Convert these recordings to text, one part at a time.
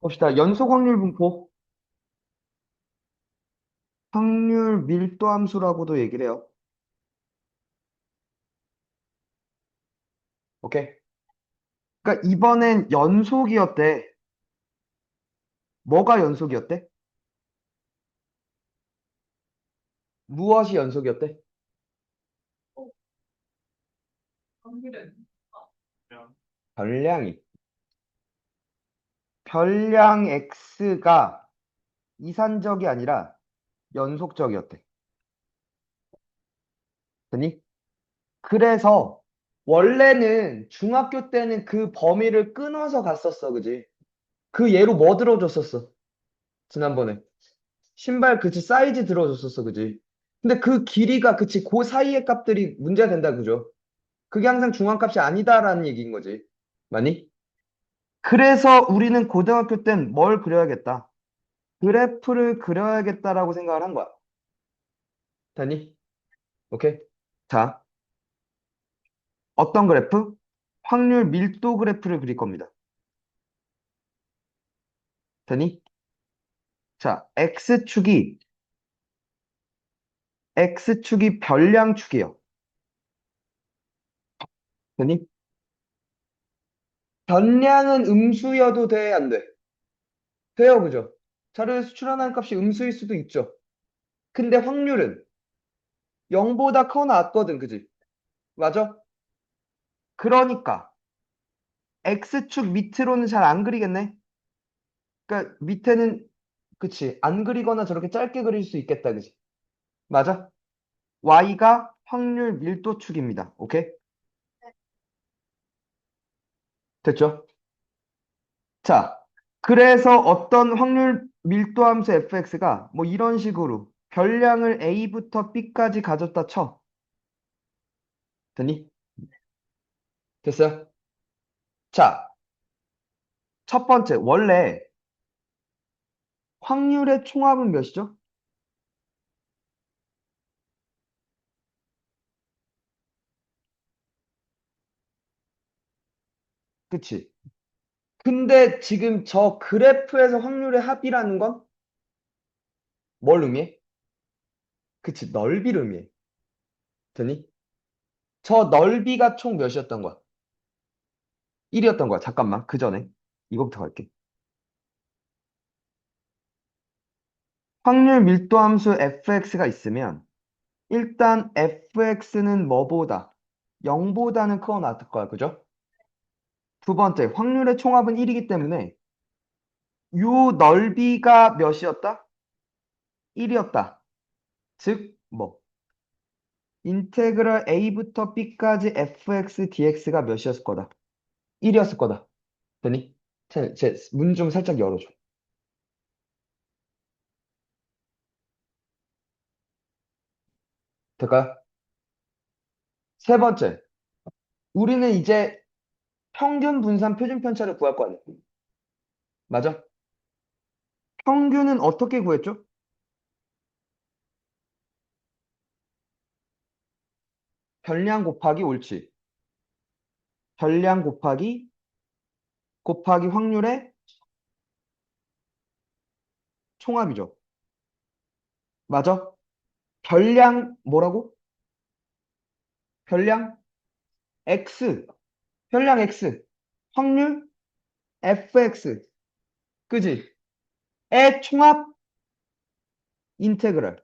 봅시다. 연속 확률 분포, 확률 밀도 함수라고도 얘기를 해요. 오케이. 그러니까 이번엔 연속이었대. 뭐가 연속이었대? 무엇이 연속이었대? 별량이. 별량 x가 이산적이 아니라 연속적이었대. 됐니? 그래서 원래는 중학교 때는 그 범위를 끊어서 갔었어, 그지? 그 예로 뭐 들어줬었어? 지난번에. 신발 그치 사이즈 들어줬었어, 그지? 근데 그 길이가 그치 그 사이의 값들이 문제가 된다, 그죠? 그게 항상 중앙값이 아니다라는 얘기인 거지. 맞니? 그래서 우리는 고등학교 땐 뭘 그려야겠다? 그래프를 그려야겠다라고 생각을 한 거야. 됐니? 오케이? 자, 어떤 그래프? 확률 밀도 그래프를 그릴 겁니다. 됐니? 자, X축이 별량축이에요. 됐니? 변량은 음수여도 돼, 안 돼? 돼요, 그죠? 자료에 수출하는 값이 음수일 수도 있죠. 근데 확률은 0보다 커 낫거든, 그지? 맞아? 그러니까 X축 밑으로는 잘 안 그리겠네? 그러니까 밑에는 그치 안 그리거나 저렇게 짧게 그릴 수 있겠다, 그지? 맞아? Y가 확률 밀도축입니다. 오케이? 됐죠? 자, 그래서 어떤 확률 밀도 함수 fx가 뭐 이런 식으로 별량을 a부터 b까지 가졌다 쳐. 됐니? 됐어요? 자, 첫 번째 원래 확률의 총합은 몇이죠? 그치? 근데 지금 저 그래프에서 확률의 합이라는 건 뭘 의미해? 그치, 넓이를 의미해. 되니? 저 넓이가 총 몇이었던 거야? 1이었던 거야. 잠깐만, 그 전에. 이거부터 갈게. 확률 밀도 함수 fx가 있으면, 일단 fx는 뭐보다? 0보다는 크거나 같을 거야. 그죠? 두 번째, 확률의 총합은 1이기 때문에, 요 넓이가 몇이었다? 1이었다. 즉, 뭐, 인테그럴 a부터 b까지 fx dx가 몇이었을 거다? 1이었을 거다. 되니? 문 좀 살짝 열어줘. 될까요? 세 번째, 우리는 이제 평균 분산 표준 편차를 구할 거 아니야. 맞아? 평균은 어떻게 구했죠? 별량 곱하기 옳지. 별량 곱하기 확률의 총합이죠. 맞아? 별량 뭐라고? 별량 x. 별량 x. 확률 fx. 그지? 의 총합 인테그랄.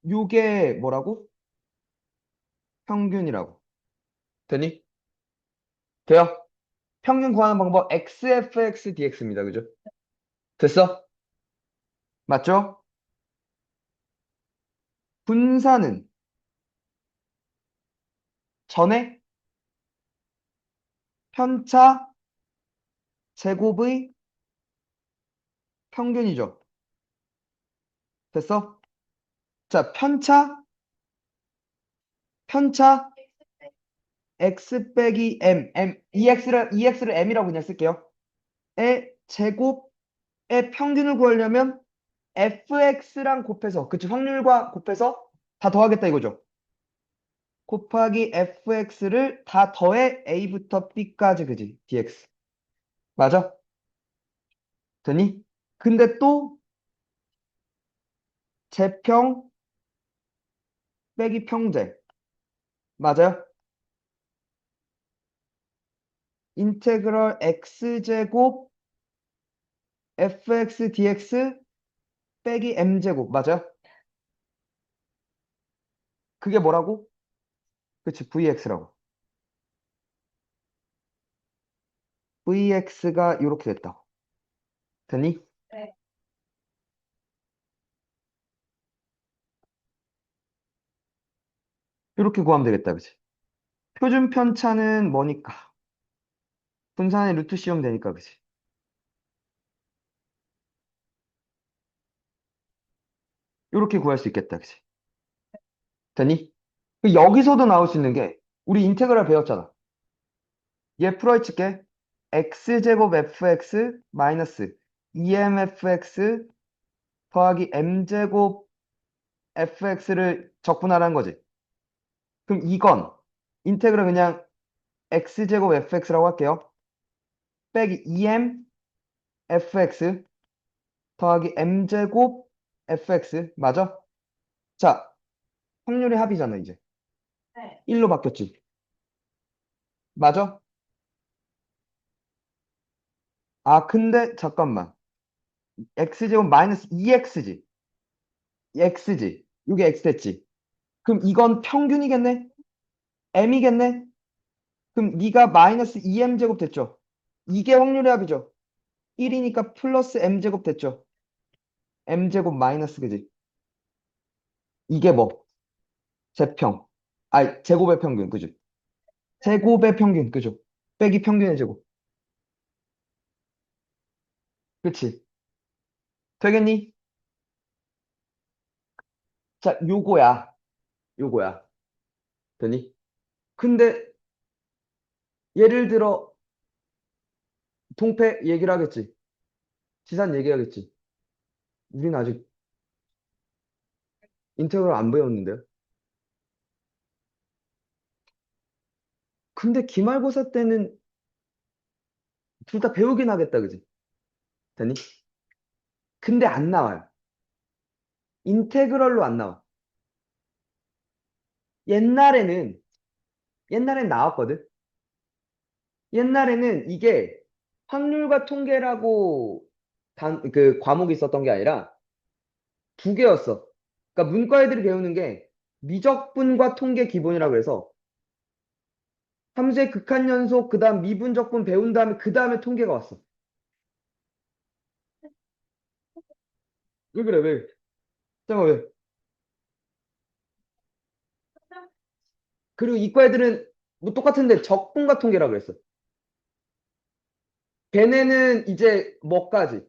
요게 뭐라고? 평균이라고. 되니? 돼요? 평균 구하는 방법 xfx dx입니다. 그죠? 됐어? 맞죠? 분산은 전에 편차 제곱의 평균이죠. 됐어? 자, 편차 x 빼기 m, ex를 m이라고 그냥 쓸게요. 의 제곱의 평균을 구하려면 fx랑 곱해서, 그치, 확률과 곱해서 다 더하겠다 이거죠. 곱하기 fx를 다 더해 a부터 b까지, 그지, dx. 맞아? 되니? 근데 또 재평 빼기 평제. 맞아요? 인테그럴 x제곱 fx dx 빼기 m제곱. 맞아요? 그게 뭐라고? 그치, vx라고. vx가 이렇게 됐다. 되니? 네. 이렇게 구하면 되겠다. 그치? 표준 편차는 뭐니까? 분산의 루트 씌우면 되니까. 그치? 이렇게 구할 수 있겠다. 그치? 되니? 여기서도 나올 수 있는 게 우리 인테그랄 배웠잖아. 얘 풀어헤칠게. x제곱 fx 마이너스 2mfx 더하기 m제곱 fx를 적분하라는 거지. 그럼 이건 인테그랄 그냥 x제곱 fx라고 할게요. 빼기 2m fx 더하기 m제곱 fx 맞아? 자, 확률의 합이잖아 이제. 네. 1로 바뀌었지. 맞아? 아 근데 잠깐만. x제곱 마이너스 2x지. x지. 이게 x 됐지. 그럼 이건 평균이겠네? m이겠네? 그럼 네가 마이너스 2m제곱 됐죠? 이게 확률의 합이죠? 1이니까 플러스 m제곱 됐죠? m제곱 마이너스 그지? 이게 뭐? 제평. 아니, 제곱의 평균, 그죠? 제곱의 평균, 그죠? 빼기 평균의 제곱. 그치? 되겠니? 자, 요거야. 요거야. 되니? 근데 예를 들어 동패 얘기를 하겠지. 지산 얘기하겠지. 우린 아직 인테그럴 안 배웠는데요. 근데 기말고사 때는 둘 다 배우긴 하겠다, 그지? 되니? 근데 안 나와요. 인테그럴로 안 나와. 옛날에는, 옛날엔 나왔거든? 옛날에는 이게 확률과 통계라고 그 과목이 있었던 게 아니라 두 개였어. 그러니까 문과 애들이 배우는 게 미적분과 통계 기본이라고 해서 함수의 극한연속, 그 다음 미분적분 배운 다음에 그 다음에 통계가 왔어. 왜 그래, 왜? 잠깐만, 왜? 그리고 이과 애들은 뭐 똑같은데 적분과 통계라고 그랬어. 걔네는 이제 뭐까지?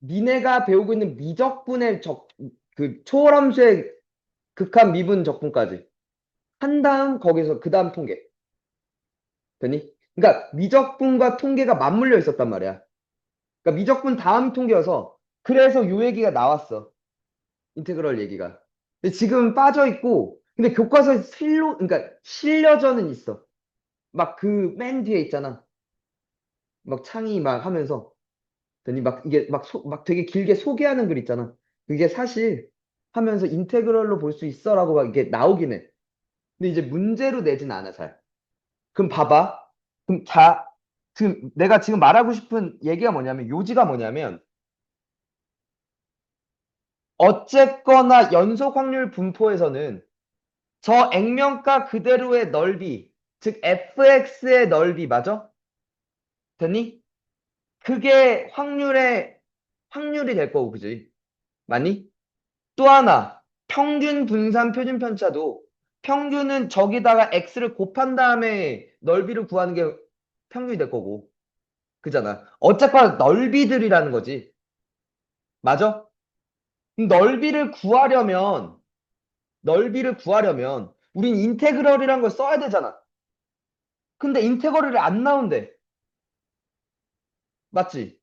니네가 배우고 있는 미적분의 그 초월함수의 극한 미분 적분까지. 한 다음 거기서 그 다음 통계. 되니? 그러니까 미적분과 통계가 맞물려 있었단 말이야. 그러니까 미적분 다음 통계여서 그래서 요 얘기가 나왔어. 인테그럴 얘기가. 근데 지금 빠져 있고 근데 교과서에 그러니까 실려져는 있어. 막 그 맨 뒤에 있잖아. 막 창의 막 하면서 되니 막 이게 막 되게 길게 소개하는 글 있잖아. 그게 사실 하면서 인테그럴로 볼 수 있어라고 막 이게 나오긴 해. 근데 이제 문제로 내진 않아 잘. 그럼 봐봐. 그럼 지금 내가 지금 말하고 싶은 얘기가 뭐냐면 요지가 뭐냐면 어쨌거나 연속 확률 분포에서는 저 액면가 그대로의 넓이, 즉 fx의 넓이 맞아? 됐니? 그게 확률이 될 거고, 그지? 맞니? 또 하나, 평균 분산 표준 편차도 평균은 저기다가 x를 곱한 다음에 넓이를 구하는 게 평균이 될 거고, 그잖아. 어쨌거나 넓이들이라는 거지. 맞아? 넓이를 구하려면 우린 인테그럴이란 걸 써야 되잖아. 근데 인테그럴이 안 나온대. 맞지?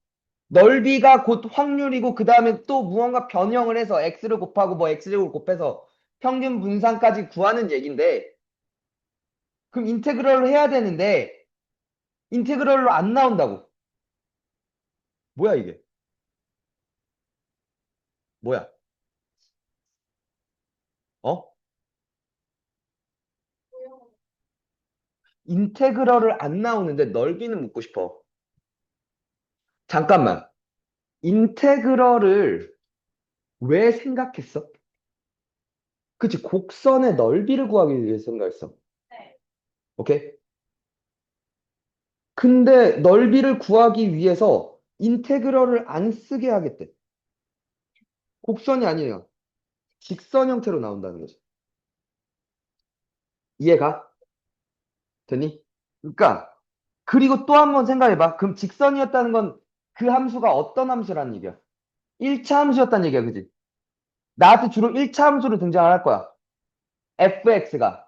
넓이가 곧 확률이고 그 다음에 또 무언가 변형을 해서 x를 곱하고 뭐 x제곱을 곱해서 평균 분산까지 구하는 얘긴데 그럼 인테그럴을 해야 되는데 인테그럴로 안 나온다고. 뭐야, 이게? 뭐야? 어? 인테그럴을 안 나오는데 넓이는 묻고 싶어. 잠깐만. 인테그럴을 왜 생각했어? 그치, 곡선의 넓이를 구하기 위해서 생각했어. 오케이? 근데 넓이를 구하기 위해서 인테그럴을 안 쓰게 하겠대. 곡선이 아니에요. 직선 형태로 나온다는 거지. 이해가? 되니? 그러니까, 그리고 또 한 번 생각해봐. 그럼 직선이었다는 건 그 함수가 어떤 함수라는 얘기야? 1차 함수였다는 얘기야, 그지? 나한테 주로 1차 함수로 등장을 할 거야. fx가.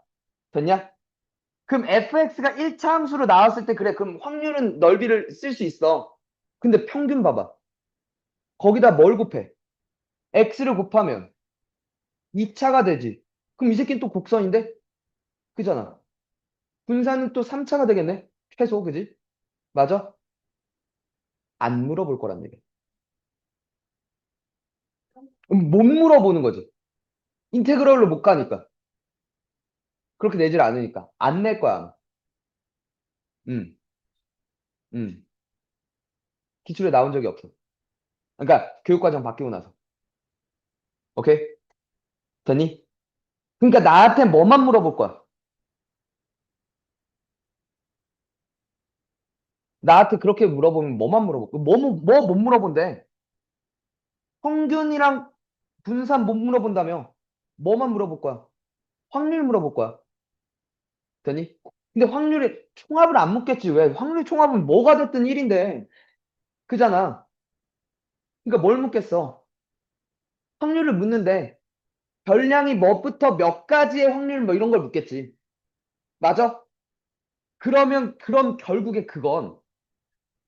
됐냐? 그럼 fx가 1차 함수로 나왔을 때 그래. 그럼 확률은 넓이를 쓸 수 있어. 근데 평균 봐봐. 거기다 뭘 곱해? x를 곱하면 2차가 되지. 그럼 이 새끼는 또 곡선인데? 그잖아. 분산은 또 3차가 되겠네? 최소, 그지? 맞아? 안 물어볼 거란 얘기야. 못 물어보는 거지. 인테그럴로 못 가니까. 그렇게 내질 않으니까. 안 낼 거야, 아마. 음, 음. 기출에 나온 적이 없어. 그러니까 교육과정 바뀌고 나서. 오케이? 됐니? 그러니까 나한테 뭐만 물어볼 거야. 나한테 그렇게 물어보면 뭐만 물어볼 거야. 뭐 못 물어본대. 평균이랑 분산 못 물어본다며. 뭐만 물어볼 거야. 확률 물어볼 거야. 되니? 근데 확률이 총합을 안 묻겠지. 왜? 확률 총합은 뭐가 됐든 1인데. 그잖아. 그러니까 뭘 묻겠어? 확률을 묻는데 별량이 뭐부터 몇 가지의 확률 뭐 이런 걸 묻겠지. 맞아? 그럼 결국에 그건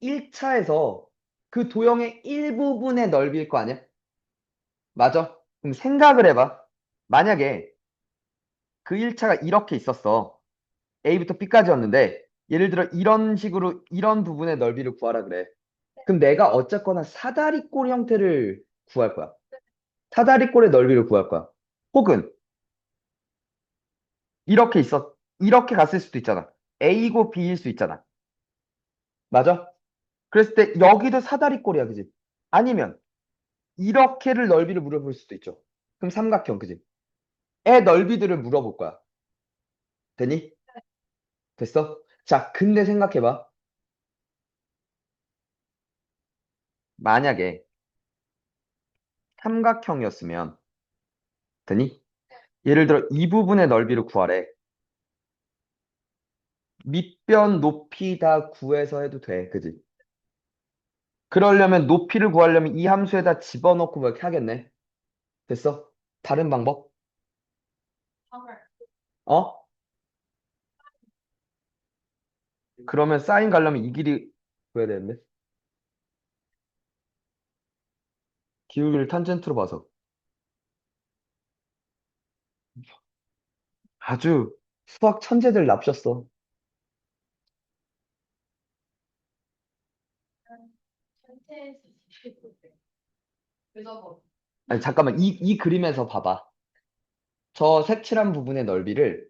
1차에서 그 도형의 일부분의 넓이일 거 아니야? 맞아? 그럼 생각을 해봐. 만약에 그 1차가 이렇게 있었어. A부터 B까지였는데 예를 들어 이런 식으로 이런 부분의 넓이를 구하라 그래. 그럼 내가 어쨌거나 사다리꼴 형태를 구할 거야. 사다리꼴의 넓이를 구할 거야. 혹은 이렇게 갔을 수도 있잖아. A고 B일 수 있잖아. 맞아? 그랬을 때 여기도 사다리꼴이야, 그지? 아니면 이렇게를 넓이를 물어볼 수도 있죠. 그럼 삼각형, 그지? 의 넓이들을 물어볼 거야. 되니? 됐어? 자, 근데 생각해봐. 만약에 삼각형이었으면, 되니? 예를 들어 이 부분의 넓이를 구하래. 밑변 높이 다 구해서 해도 돼. 그지? 그러려면 높이를 구하려면 이 함수에다 집어넣고 뭐 이렇게 하겠네. 됐어? 다른 방법? 어? 그러면 사인 가려면 이 길이 구해야 되는데. 기울기를 탄젠트로 봐서. 아주 수학 천재들 납셨어. 아니, 잠깐만. 이 그림에서 봐봐. 저 색칠한 부분의 넓이를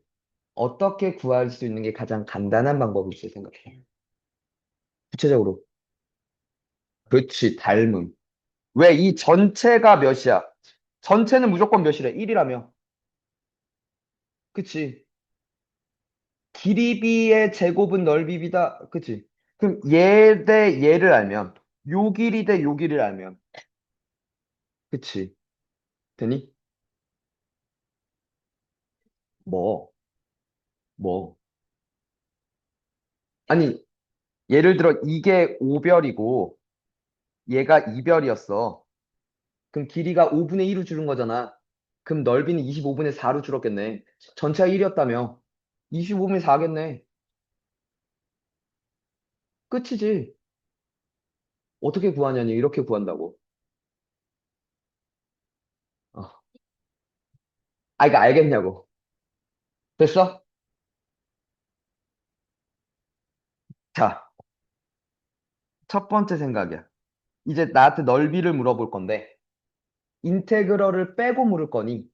어떻게 구할 수 있는 게 가장 간단한 방법일지 생각해. 구체적으로. 그렇지, 닮음. 왜 이 전체가 몇이야? 전체는 무조건 몇이래? 1이라며. 그치. 길이비의 제곱은 넓이비다. 그치. 그럼 얘 대 얘를 알면, 요 길이 대 요 길이를 알면. 그치. 되니? 뭐, 뭐. 아니, 예를 들어 이게 5별이고 얘가 2별이었어. 그럼 길이가 5분의 1로 줄은 거잖아. 그럼 넓이는 25분의 4로 줄었겠네. 전체가 1이었다며. 25분의 4겠네. 끝이지. 어떻게 구하냐니. 이렇게 구한다고. 어. 아, 이거 알겠냐고. 됐어? 자. 첫 번째 생각이야. 이제 나한테 넓이를 물어볼 건데, 인테그럴을 빼고 물을 거니,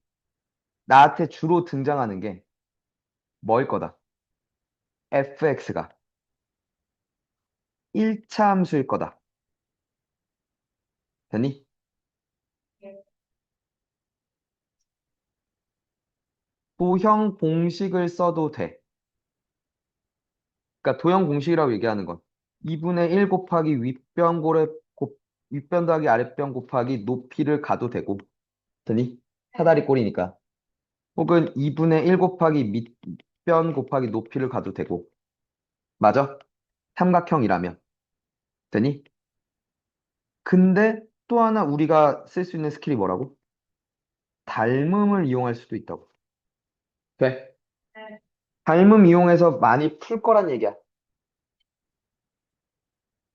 나한테 주로 등장하는 게 뭐일 거다? fx가 1차 함수일 거다. 되니? 도형 공식을 써도 돼. 그러니까 도형 공식이라고 얘기하는 건 2분의 1 곱하기 윗변 더하기 아랫변 곱하기 높이를 가도 되고, 되니? 사다리 꼴이니까. 혹은 2분의 1 곱하기 밑변 곱하기 높이를 가도 되고. 맞아? 삼각형이라면. 되니? 근데 또 하나 우리가 쓸 수 있는 스킬이 뭐라고? 닮음을 이용할 수도 있다고. 돼. 닮음 이용해서 많이 풀 거란 얘기야.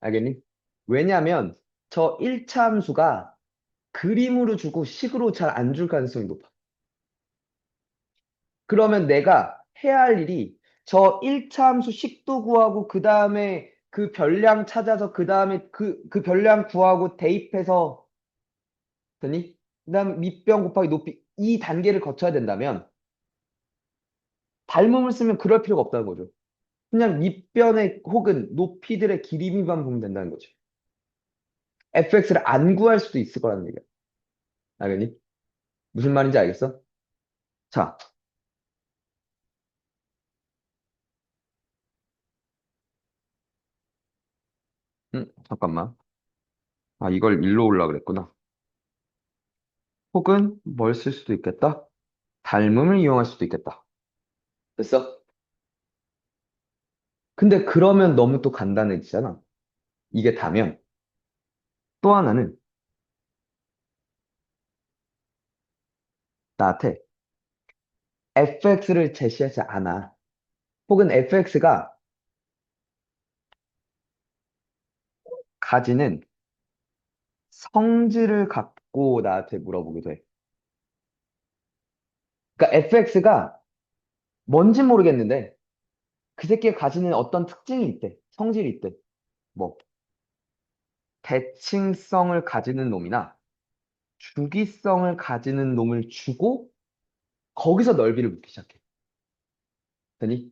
알겠니? 왜냐면 저 1차 함수가 그림으로 주고 식으로 잘 안 줄 가능성이 높아. 그러면 내가 해야 할 일이 저 1차 함수 식도 구하고 그 다음에 그 별량 찾아서 그 다음에 그 별량 구하고 대입해서 되니? 그 다음 밑변 곱하기 높이 이 단계를 거쳐야 된다면 닮음을 쓰면 그럴 필요가 없다는 거죠. 그냥 밑변의 혹은 높이들의 길이만 보면 된다는 거지. fx를 안 구할 수도 있을 거라는 얘기야. 알겠니? 무슨 말인지 알겠어? 자, 잠깐만. 아, 이걸 일로 올라 그랬구나. 혹은 뭘 쓸 수도 있겠다? 닮음을 이용할 수도 있겠다. 됐어? 근데 그러면 너무 또 간단해지잖아. 이게 다면 또 하나는 나한테 fx를 제시하지 않아. 혹은 fx가 가지는 성질을 갖고 나한테 물어보기도 해. 그러니까 fx가 뭔진 모르겠는데 그 새끼가 가지는 어떤 특징이 있대. 성질이 있대. 뭐 대칭성을 가지는 놈이나 주기성을 가지는 놈을 주고 거기서 넓이를 묻기 시작해. 되니?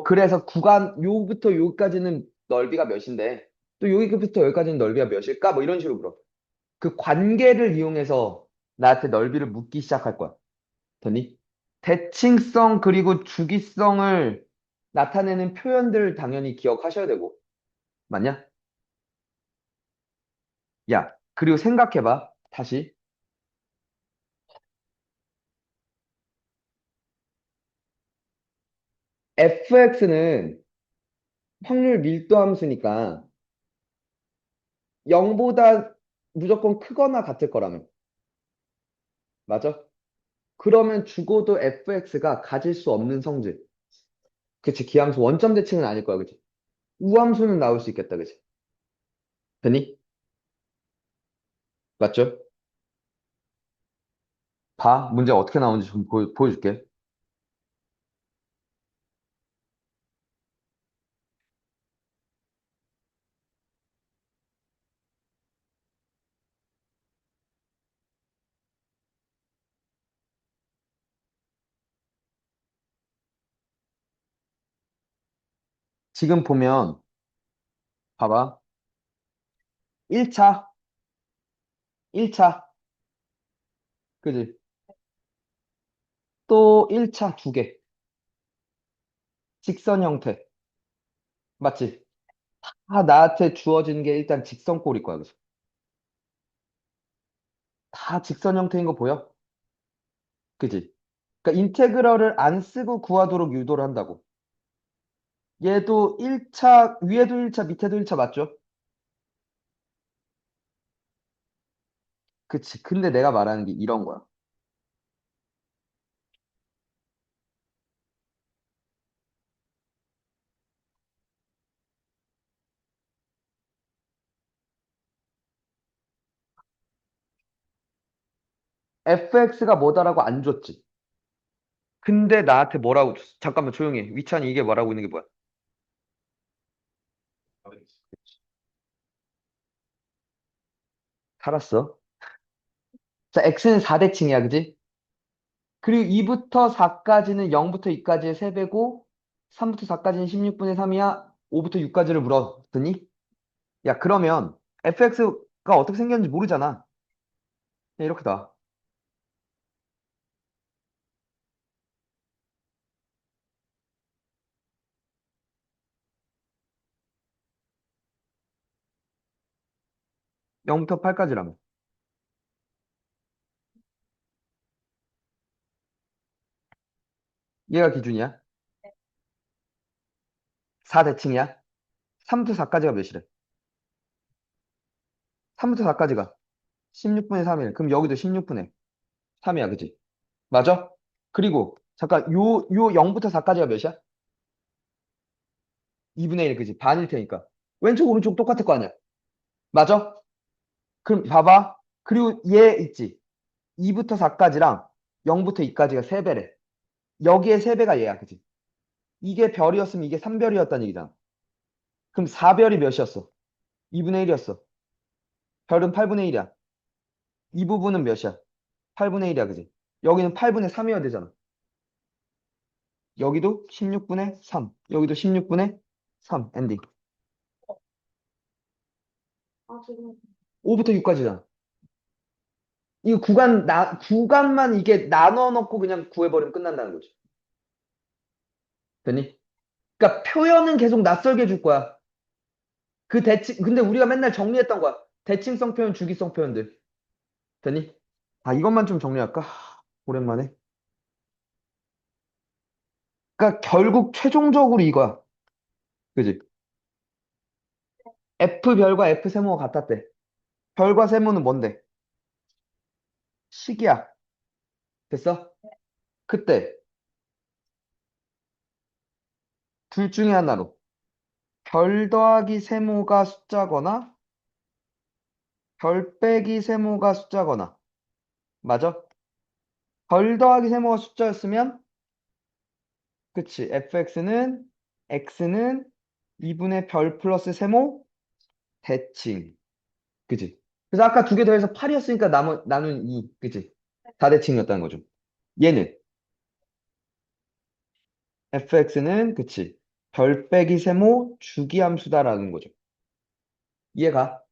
그래서 구간 요부터 여기까지는 넓이가 몇인데 또 여기부터 여기까지는 넓이가 몇일까? 뭐 이런 식으로 물어. 그 관계를 이용해서 나한테 넓이를 묻기 시작할 거야. 되니? 대칭성 그리고 주기성을 나타내는 표현들 당연히 기억하셔야 되고. 맞냐? 야, 그리고 생각해봐. 다시. fx는 확률 밀도 함수니까 0보다 무조건 크거나 같을 거라며. 맞아? 그러면 죽어도 fx가 가질 수 없는 성질. 그치, 기함수 원점 대칭은 아닐 거야, 그치? 우함수는 나올 수 있겠다, 그치? 되니? 맞죠? 봐, 문제 어떻게 나오는지 좀 보여줄게. 지금 보면, 봐봐. 1차, 1차, 그지? 또 1차 두 개. 직선 형태. 맞지? 다 나한테 주어진 게 일단 직선꼴일 거야, 그지? 다 직선 형태인 거 보여? 그지? 그러니까 인테그럴을 안 쓰고 구하도록 유도를 한다고. 얘도 1차, 위에도 1차, 밑에도 1차 맞죠? 그치. 근데 내가 말하는 게 이런 거야. fx가 뭐다라고 안 줬지. 근데 나한테 뭐라고 줬어? 잠깐만 조용히 해. 위찬이 이게 말하고 있는 게 뭐야? 알았어. 자, x는 4대칭이야, 그지? 그리고 2부터 4까지는 0부터 2까지의 3배고, 3부터 4까지는 16분의 3이야. 5부터 6까지를 물었더니, 야, 그러면 fx가 어떻게 생겼는지 모르잖아. 그냥 이렇게 다 0부터 8까지라면. 얘가 기준이야. 4대칭이야. 3부터 4까지가 몇이래? 3부터 4까지가 16분의 3이래. 그럼 여기도 16분의 3이야, 그지? 맞아? 그리고, 잠깐, 요 0부터 4까지가 몇이야? 2분의 1, 그지? 반일 테니까. 왼쪽, 오른쪽 똑같을 거 아니야? 맞아? 그럼 봐봐. 그리고 얘 있지? 2부터 4까지랑 0부터 2까지가 3배래. 여기에 3배가 얘야, 그지? 이게 별이었으면 이게 3별이었다는 얘기잖아. 그럼 4별이 몇이었어? 2분의 1이었어. 별은 8분의 1이야. 이 부분은 몇이야? 8분의 1이야, 그지? 여기는 8분의 3이어야 되잖아. 여기도 16분의 3. 여기도 16분의 3. 엔딩. 5부터 6까지잖아. 이거 구간만 이게 나눠 놓고 그냥 구해버리면 끝난다는 거지. 됐니? 그러니까 표현은 계속 낯설게 해줄 거야. 근데 우리가 맨날 정리했던 거야. 대칭성 표현, 주기성 표현들. 됐니? 아, 이것만 좀 정리할까? 오랜만에. 그러니까 결국 최종적으로 이거야. 그지? F별과 F세모가 같았대. 별과 세모는 뭔데? 식이야. 됐어? 그때 둘 중에 하나로 별 더하기 세모가 숫자거나 별 빼기 세모가 숫자거나. 맞아? 별 더하기 세모가 숫자였으면 그치. x는 2분의 별 플러스 세모 대칭. 그치? 그래서 아까 두 개 더해서 8이었으니까 나눈 2. 그치? 다대칭이었다는 거죠. 얘는 fx는 그치. 별 빼기 세모 주기함수다라는 거죠. 이해가?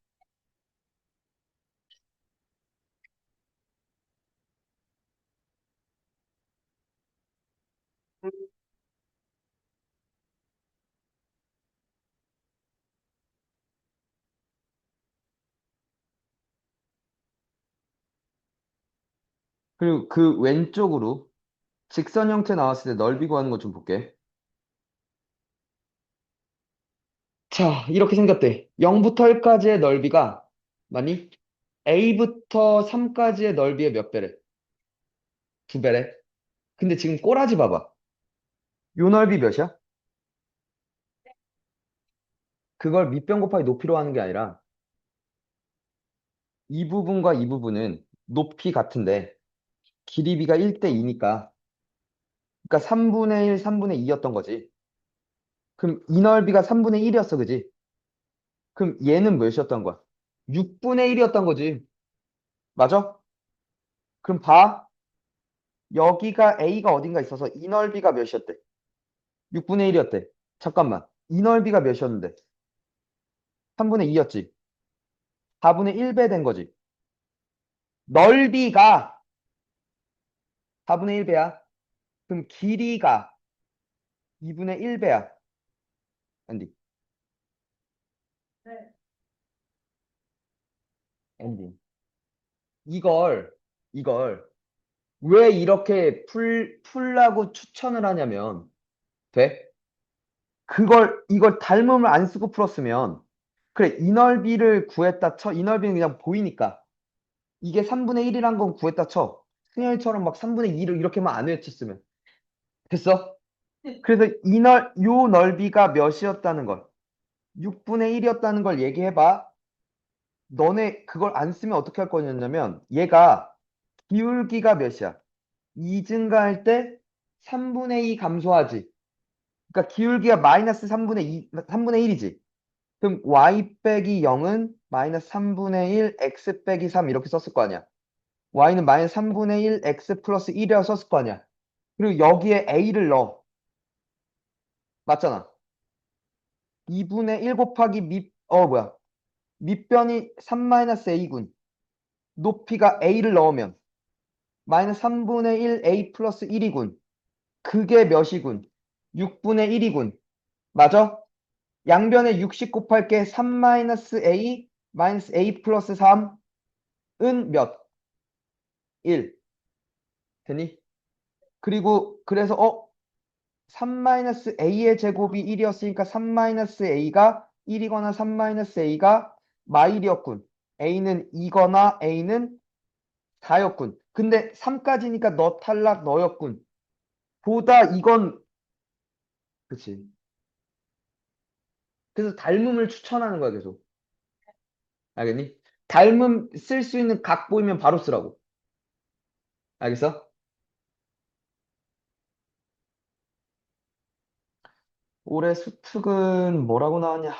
그리고 그 왼쪽으로 직선 형태 나왔을 때 넓이 구하는 거 좀 볼게. 자, 이렇게 생겼대. 0부터 1까지의 넓이가 많이 A부터 3까지의 넓이의 몇 배래? 두 배래. 근데 지금 꼬라지 봐봐. 요 넓이 몇이야? 그걸 밑변 곱하기 높이로 하는 게 아니라 이 부분과 이 부분은 높이 같은데 길이비가 1대 2니까 그러니까 3분의 1, 3분의 2였던 거지. 그럼 이 넓이가 3분의 1이었어, 그지? 그럼 얘는 몇이었던 거야? 6분의 1이었던 거지. 맞아? 그럼 봐. 여기가 A가 어딘가 있어서 이 넓이가 몇이었대? 6분의 1이었대. 잠깐만. 이 넓이가 몇이었는데? 3분의 2였지. 4분의 1배 된 거지. 넓이가 4분의 1배야. 그럼 길이가 2분의 1배야. 엔딩. 엔딩. 이걸 왜 이렇게 풀라고 추천을 하냐면, 돼? 이걸 닮음을 안 쓰고 풀었으면, 그래, 이 넓이를 구했다 쳐. 이 넓이는 그냥 보이니까. 이게 3분의 1이란 건 구했다 쳐. 승현이처럼 막 3분의 2를 이렇게만 안 외쳤으면. 됐어? 그래서 요 넓이가 몇이었다는 걸, 6분의 1이었다는 걸 얘기해봐. 너네 그걸 안 쓰면 어떻게 할 거냐면, 얘가 기울기가 몇이야? 2 증가할 때 3분의 2 감소하지. 그러니까 기울기가 마이너스 3분의 1이지. 그럼 y 빼기 0은 마이너스 3분의 1 x 빼기 3 이렇게 썼을 거 아니야. y는 마이너스 3분의 1 x 플러스 1이라고 썼을 거 아니야. 그리고 여기에 a를 넣어. 맞잖아. 2분의 1 곱하기 뭐야. 밑변이 3 마이너스 a군. 높이가 a를 넣으면 마이너스 3분의 1 a 플러스 1이군. 그게 몇이군? 6분의 1이군. 맞아? 양변에 60 곱할게 3 마이너스 a 마이너스 a 플러스 3은 몇? 1. 되니? 그리고 그래서 3 마이너스 a의 제곱이 1이었으니까 3 마이너스 a가 1이거나 3 마이너스 a가 마일이었군. a는 2거나 a는 4였군. 근데 3까지니까 너 탈락 너였군. 보다 이건 그치. 그래서 닮음을 추천하는 거야 계속. 알겠니? 닮음 쓸 수 있는 각 보이면 바로 쓰라고. 알겠어? 올해 수특은 뭐라고 나왔냐?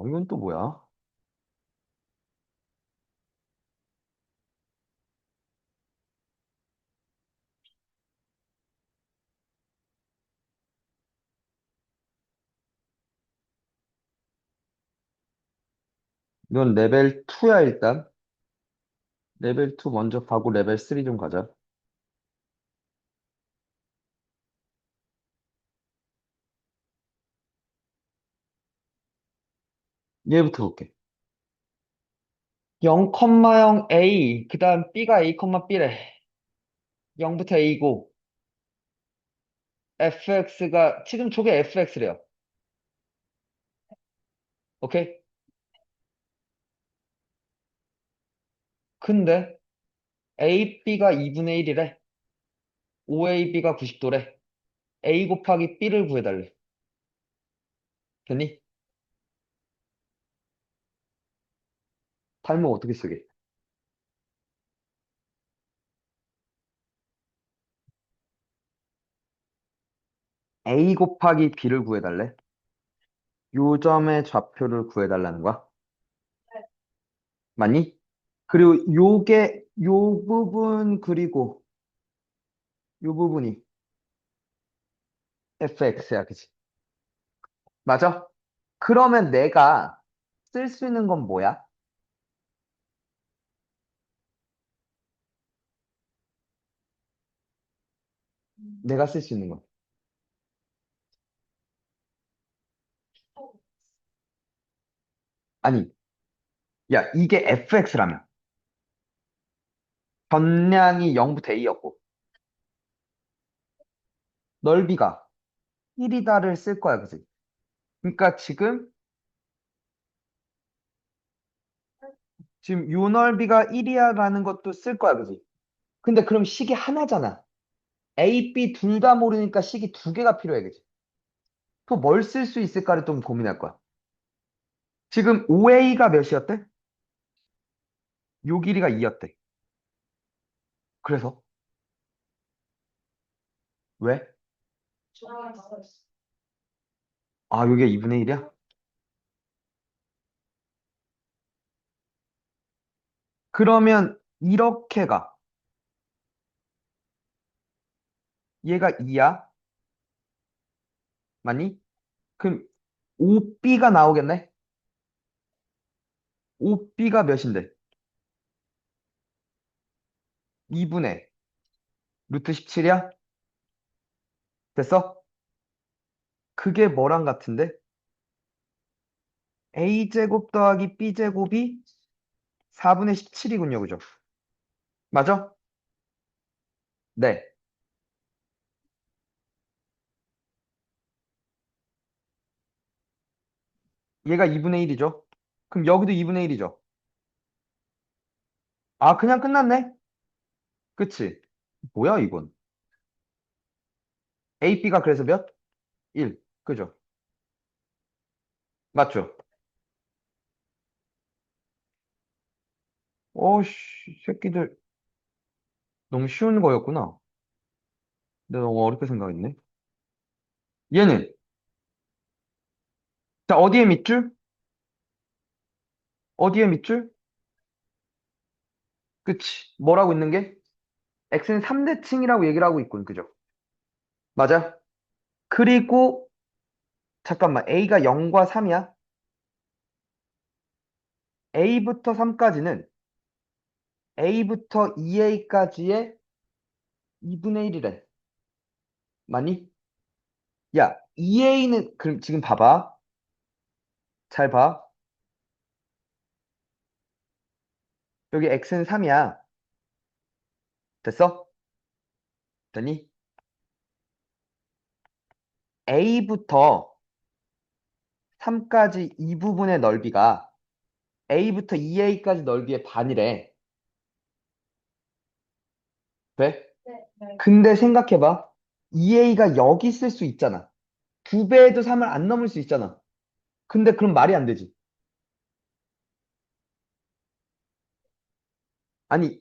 이건 또 뭐야? 이건 레벨 2야 일단. 레벨 2 먼저 가고 레벨 3 좀 가자. 얘부터 볼게. 0,0 A, 그 다음 B가 A, B래. 0부터 A고, fx가, 지금 저게 fx래요. 오케이? 근데 AB가 2분의 1이래. OAB가 90도래. A 곱하기 B를 구해달래. 됐니? 닮은 어떻게 쓰게? A 곱하기 B를 구해달래. 요점의 좌표를 구해달라는 거야. 맞니? 그리고 요 부분, 그리고 요 부분이 fx야, 그치? 맞아? 그러면 내가 쓸 수 있는 건 뭐야? 내가 쓸 수 있는 건. 아니, 야, 이게 fx라면. 변량이 0부터 a였고, 넓이가 1이다를 쓸 거야, 그치? 그러니까 지금 요 넓이가 1이야라는 것도 쓸 거야, 그치? 근데 그럼 식이 하나잖아. A, B 둘 다 모르니까 식이 두 개가 필요해, 그치? 또 뭘 쓸 수 있을까를 좀 고민할 거야. 지금 OA가 몇이었대? 요 길이가 2였대. 그래서 왜? 아, 요게 2분의 1이야? 그러면 이렇게 가. 얘가 2야? 맞니? 그럼 OB가 나오겠네? OB가 몇인데? 2분의 루트 17이야? 됐어? 그게 뭐랑 같은데? A제곱 더하기 B제곱이 4분의 17이군요. 그죠? 맞아? 네. 얘가 2분의 1이죠? 그럼 여기도 2분의 1이죠. 아, 그냥 끝났네? 그치? 뭐야, 이건? AB가 그래서 몇? 1. 그죠? 맞죠? 어씨, 새끼들. 너무 쉬운 거였구나. 내가 너무 어렵게 생각했네. 얘는, 자, 어디에 밑줄? 어디에 밑줄? 그치? 뭐라고 있는 게? x는 3대칭이라고 얘기를 하고 있군, 그죠? 맞아? 그리고, 잠깐만, a가 0과 3이야? a부터 3까지는 a부터 2a까지의 2분의 1이래. 맞니? 야, 2a는, 그럼 지금 봐봐. 잘 봐. 여기 x는 3이야. 됐어? 됐니? a부터 3까지 이 부분의 넓이가 a부터 2a까지 넓이의 반이래. 돼? 근데 생각해봐. 2a가 여기 있을 수 있잖아. 2배에도 3을 안 넘을 수 있잖아. 근데 그럼 말이 안 되지. 아니,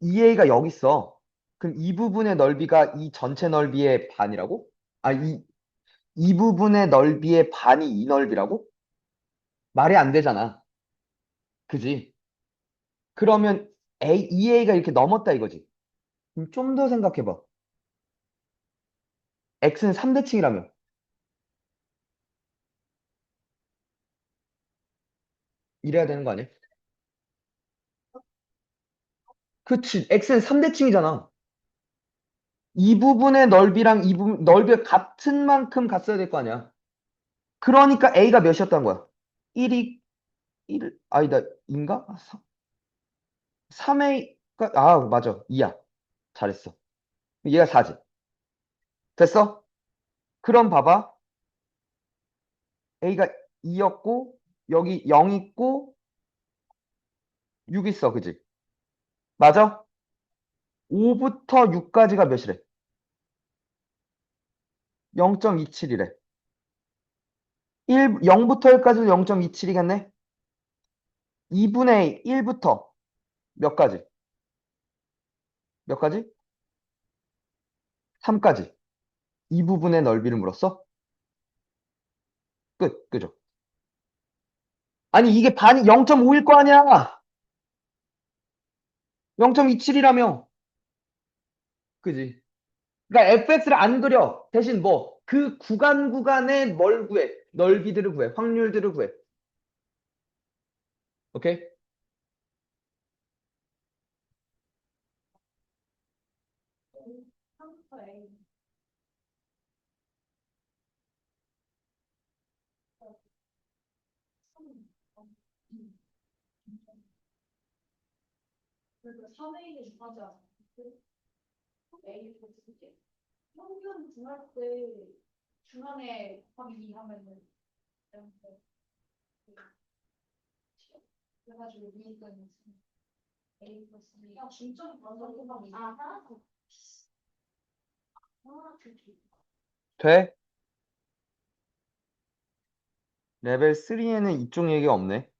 2a가 여기 있어. 그럼 이 부분의 넓이가 이 전체 넓이의 반이라고? 아, 이 부분의 넓이의 반이 이 넓이라고? 말이 안 되잖아. 그지? 그러면 2a가 이렇게 넘었다 이거지. 그럼 좀 더 생각해봐. x는 3대칭이라며. 이래야 되는 거 아니야? 그치. x는 3대칭이잖아. 이 부분의 넓이랑 이 부분, 넓이가 같은 만큼 갔어야 될 거 아니야. 그러니까 a가 몇이었던 거야? 1이, 1, 아니다, 인가? 3a가, 아, 맞아. 2야. 잘했어. 얘가 4지. 됐어? 그럼 봐봐. a가 2였고, 여기 0 있고, 6 있어. 그지? 맞아? 5부터 6까지가 몇이래? 0.27이래. 0부터 1까지도 0.27이겠네? 2분의 1부터 몇 가지? 몇 가지? 3까지. 이 부분의 넓이를 물었어? 끝. 그죠? 아니, 이게 반이 0.5일 거 아니야? 0.27이라며. 그지? 그러니까 fx를 안 그려. 대신 뭐, 그 구간의 뭘 구해? 넓이들을 구해. 확률들을 구해. 오케이? 돼? 레벨 3에는 이쪽 얘기가 없네.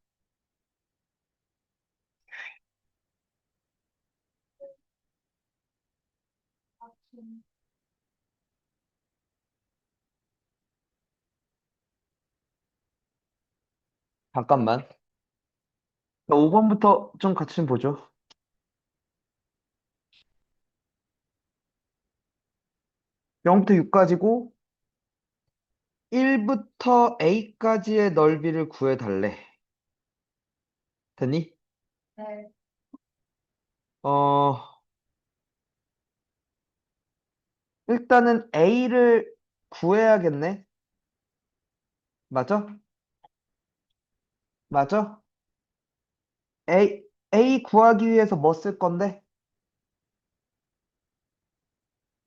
잠깐만. 5번부터 좀 같이 좀 보죠. 0부터 6까지고, 1부터 a까지의 넓이를 구해달래. 됐니? 어, 일단은 a를 구해야겠네. 맞아? 맞아? A 구하기 위해서 뭐 쓸 건데?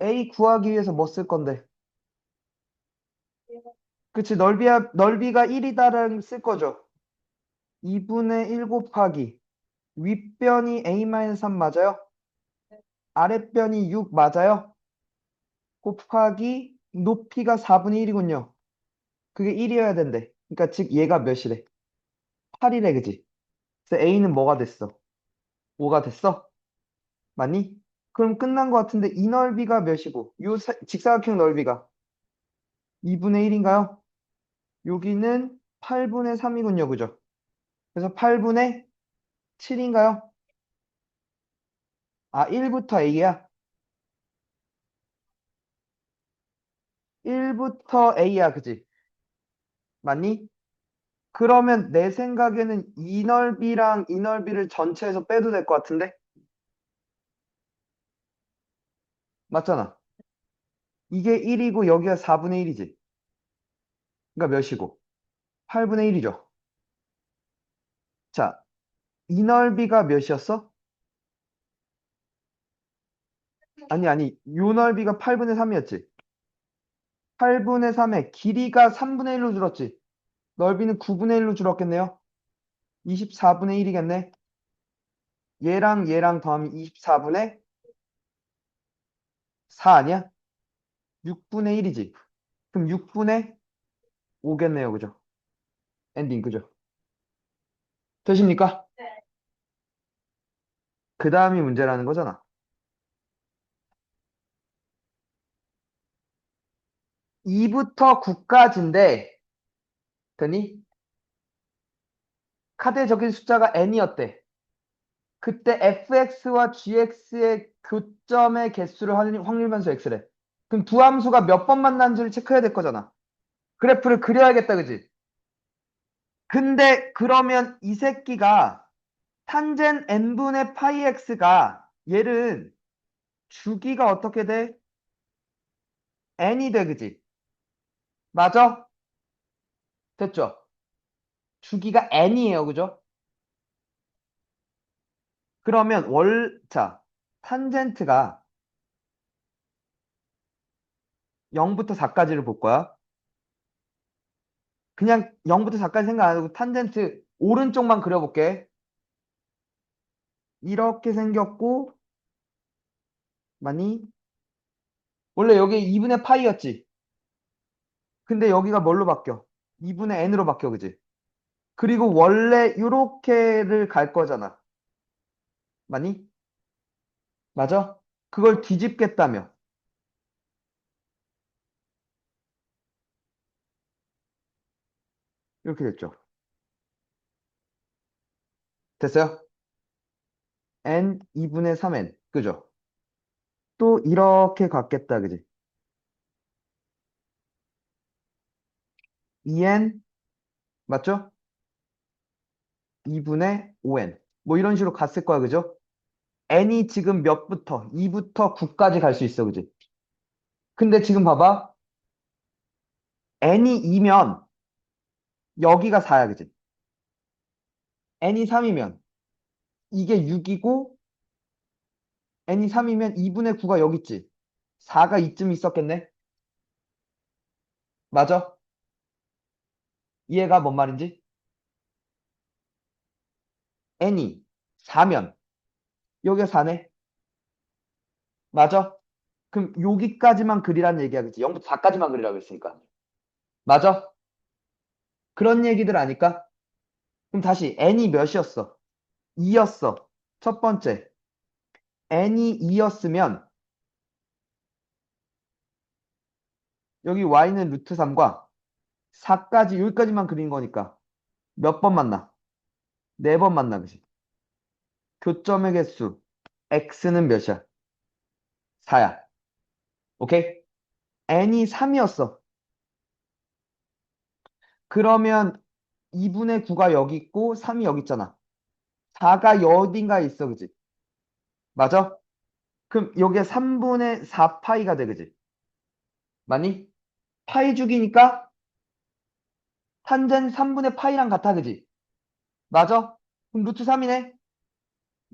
A 구하기 위해서 뭐 쓸 건데? 그치, 넓이가 1이다라는 쓸 거죠. 2분의 1 곱하기 윗변이 a-3 맞아요? 아랫변이 6 맞아요? 곱하기 높이가 4분의 1이군요. 그게 1이어야 된대. 그러니까 즉 얘가 몇이래? 8이래, 그지? 그래서 a는 뭐가 됐어? 5가 됐어? 맞니? 그럼 끝난 것 같은데 이 넓이가 몇이고 직사각형 넓이가 2분의 1인가요? 여기는 8분의 3이군요. 그죠? 그래서 8분의 7인가요? 아, 1부터 A야? 1부터 A야, 그지? 맞니? 그러면 내 생각에는 이 넓이랑 이 넓이를 전체에서 빼도 될 것 같은데? 맞잖아. 이게 1이고 여기가 4분의 1이지. 그러니까 몇이고? 8분의 1이죠. 자, 이 넓이가 몇이었어? 아니, 요 넓이가 8분의 3이었지. 8분의 3에 길이가 3분의 1로 줄었지. 넓이는 9분의 1로 줄었겠네요. 24분의 1이겠네. 얘랑 얘랑 더하면 24분의 4 아니야? 6분의 1이지. 그럼 6분의 5겠네요. 그죠? 엔딩, 그죠? 되십니까? 그 다음이 문제라는 거잖아. 2부터 9까지인데, 되니? 카드에 적힌 숫자가 n이었대. 그때 fx와 gx의 교점의 개수를 확률만수 x래. 그럼 두 함수가 몇 번 만나는지를 체크해야 될 거잖아. 그래프를 그려야겠다, 그지? 근데 그러면 이 새끼가 탄젠 n분의 파이 x가 얘는 주기가 어떻게 돼? n이 돼, 그지? 맞아? 됐죠? 주기가 n이에요, 그죠? 그러면 자, 탄젠트가 0부터 4까지를 볼 거야. 그냥 0부터 4까지 생각 안 하고 탄젠트 오른쪽만 그려볼게. 이렇게 생겼고, 많이? 원래 여기 2분의 파이였지? 근데 여기가 뭘로 바뀌어? 2분의 n으로 바뀌어, 그지? 그리고 원래 요렇게를 갈 거잖아. 맞니? 맞아? 그걸 뒤집겠다며. 이렇게 됐죠. 됐어요? n 2분의 3n. 그죠? 또 이렇게 갔겠다, 그지? 2n, 맞죠? 2분의 5n. 뭐 이런 식으로 갔을 거야, 그죠? n이 지금 몇부터? 2부터 9까지 갈 수 있어, 그지? 근데 지금 봐봐. n이 2면 여기가 4야, 그지? n이 3이면 이게 6이고 n이 3이면 2분의 9가 여기 있지. 4가 이쯤 있었겠네? 맞아? 이해가 뭔 말인지? n이 4면 여기가 4네? 맞아? 그럼 여기까지만 그리란 얘기야, 그치? 0부터 4까지만 그리라고 했으니까. 맞아? 그런 얘기들 아니까? 그럼 다시 n이 몇이었어? 2였어. 첫 번째. n이 2였으면 여기 y는 루트 3과 4까지 여기까지만 그린 거니까 몇 번 만나? 4번 만나, 그치? 교점의 개수 x는 몇이야? 4야. 오케이? n이 3이었어. 그러면 2분의 9가 여기 있고 3이 여기 있잖아. 4가 어딘가에 있어, 그지? 맞아? 그럼 여기에 3분의 4 파이가 돼, 그지? 맞니? 파이 주기니까 탄젠 3분의 파이랑 같아, 그지? 맞아? 그럼 루트 3이네?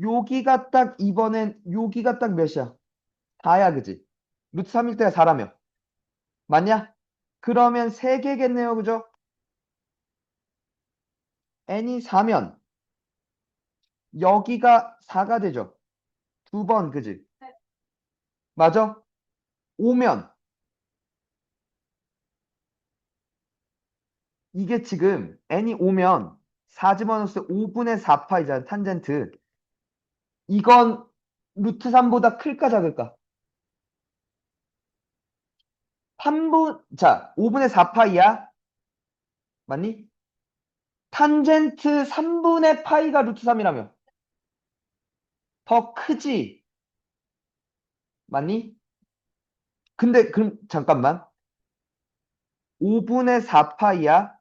여기가 딱 이번엔 여기가 딱 몇이야? 4야, 그지? 루트 3일 때가 4라며. 맞냐? 그러면 3개겠네요, 그죠? n이 4면 여기가 4가 되죠. 두 번, 그지? 맞아? 5면 이게 지금 n이 5면 4 집어넣었을 때 5분의 4파이잖아, 탄젠트. 이건 루트 3보다 클까 작을까? 자, 5분의 4파이야? 맞니? 탄젠트 3분의 파이가 루트 3이라며. 더 크지? 맞니? 근데 그럼 잠깐만. 5분의 4파이야?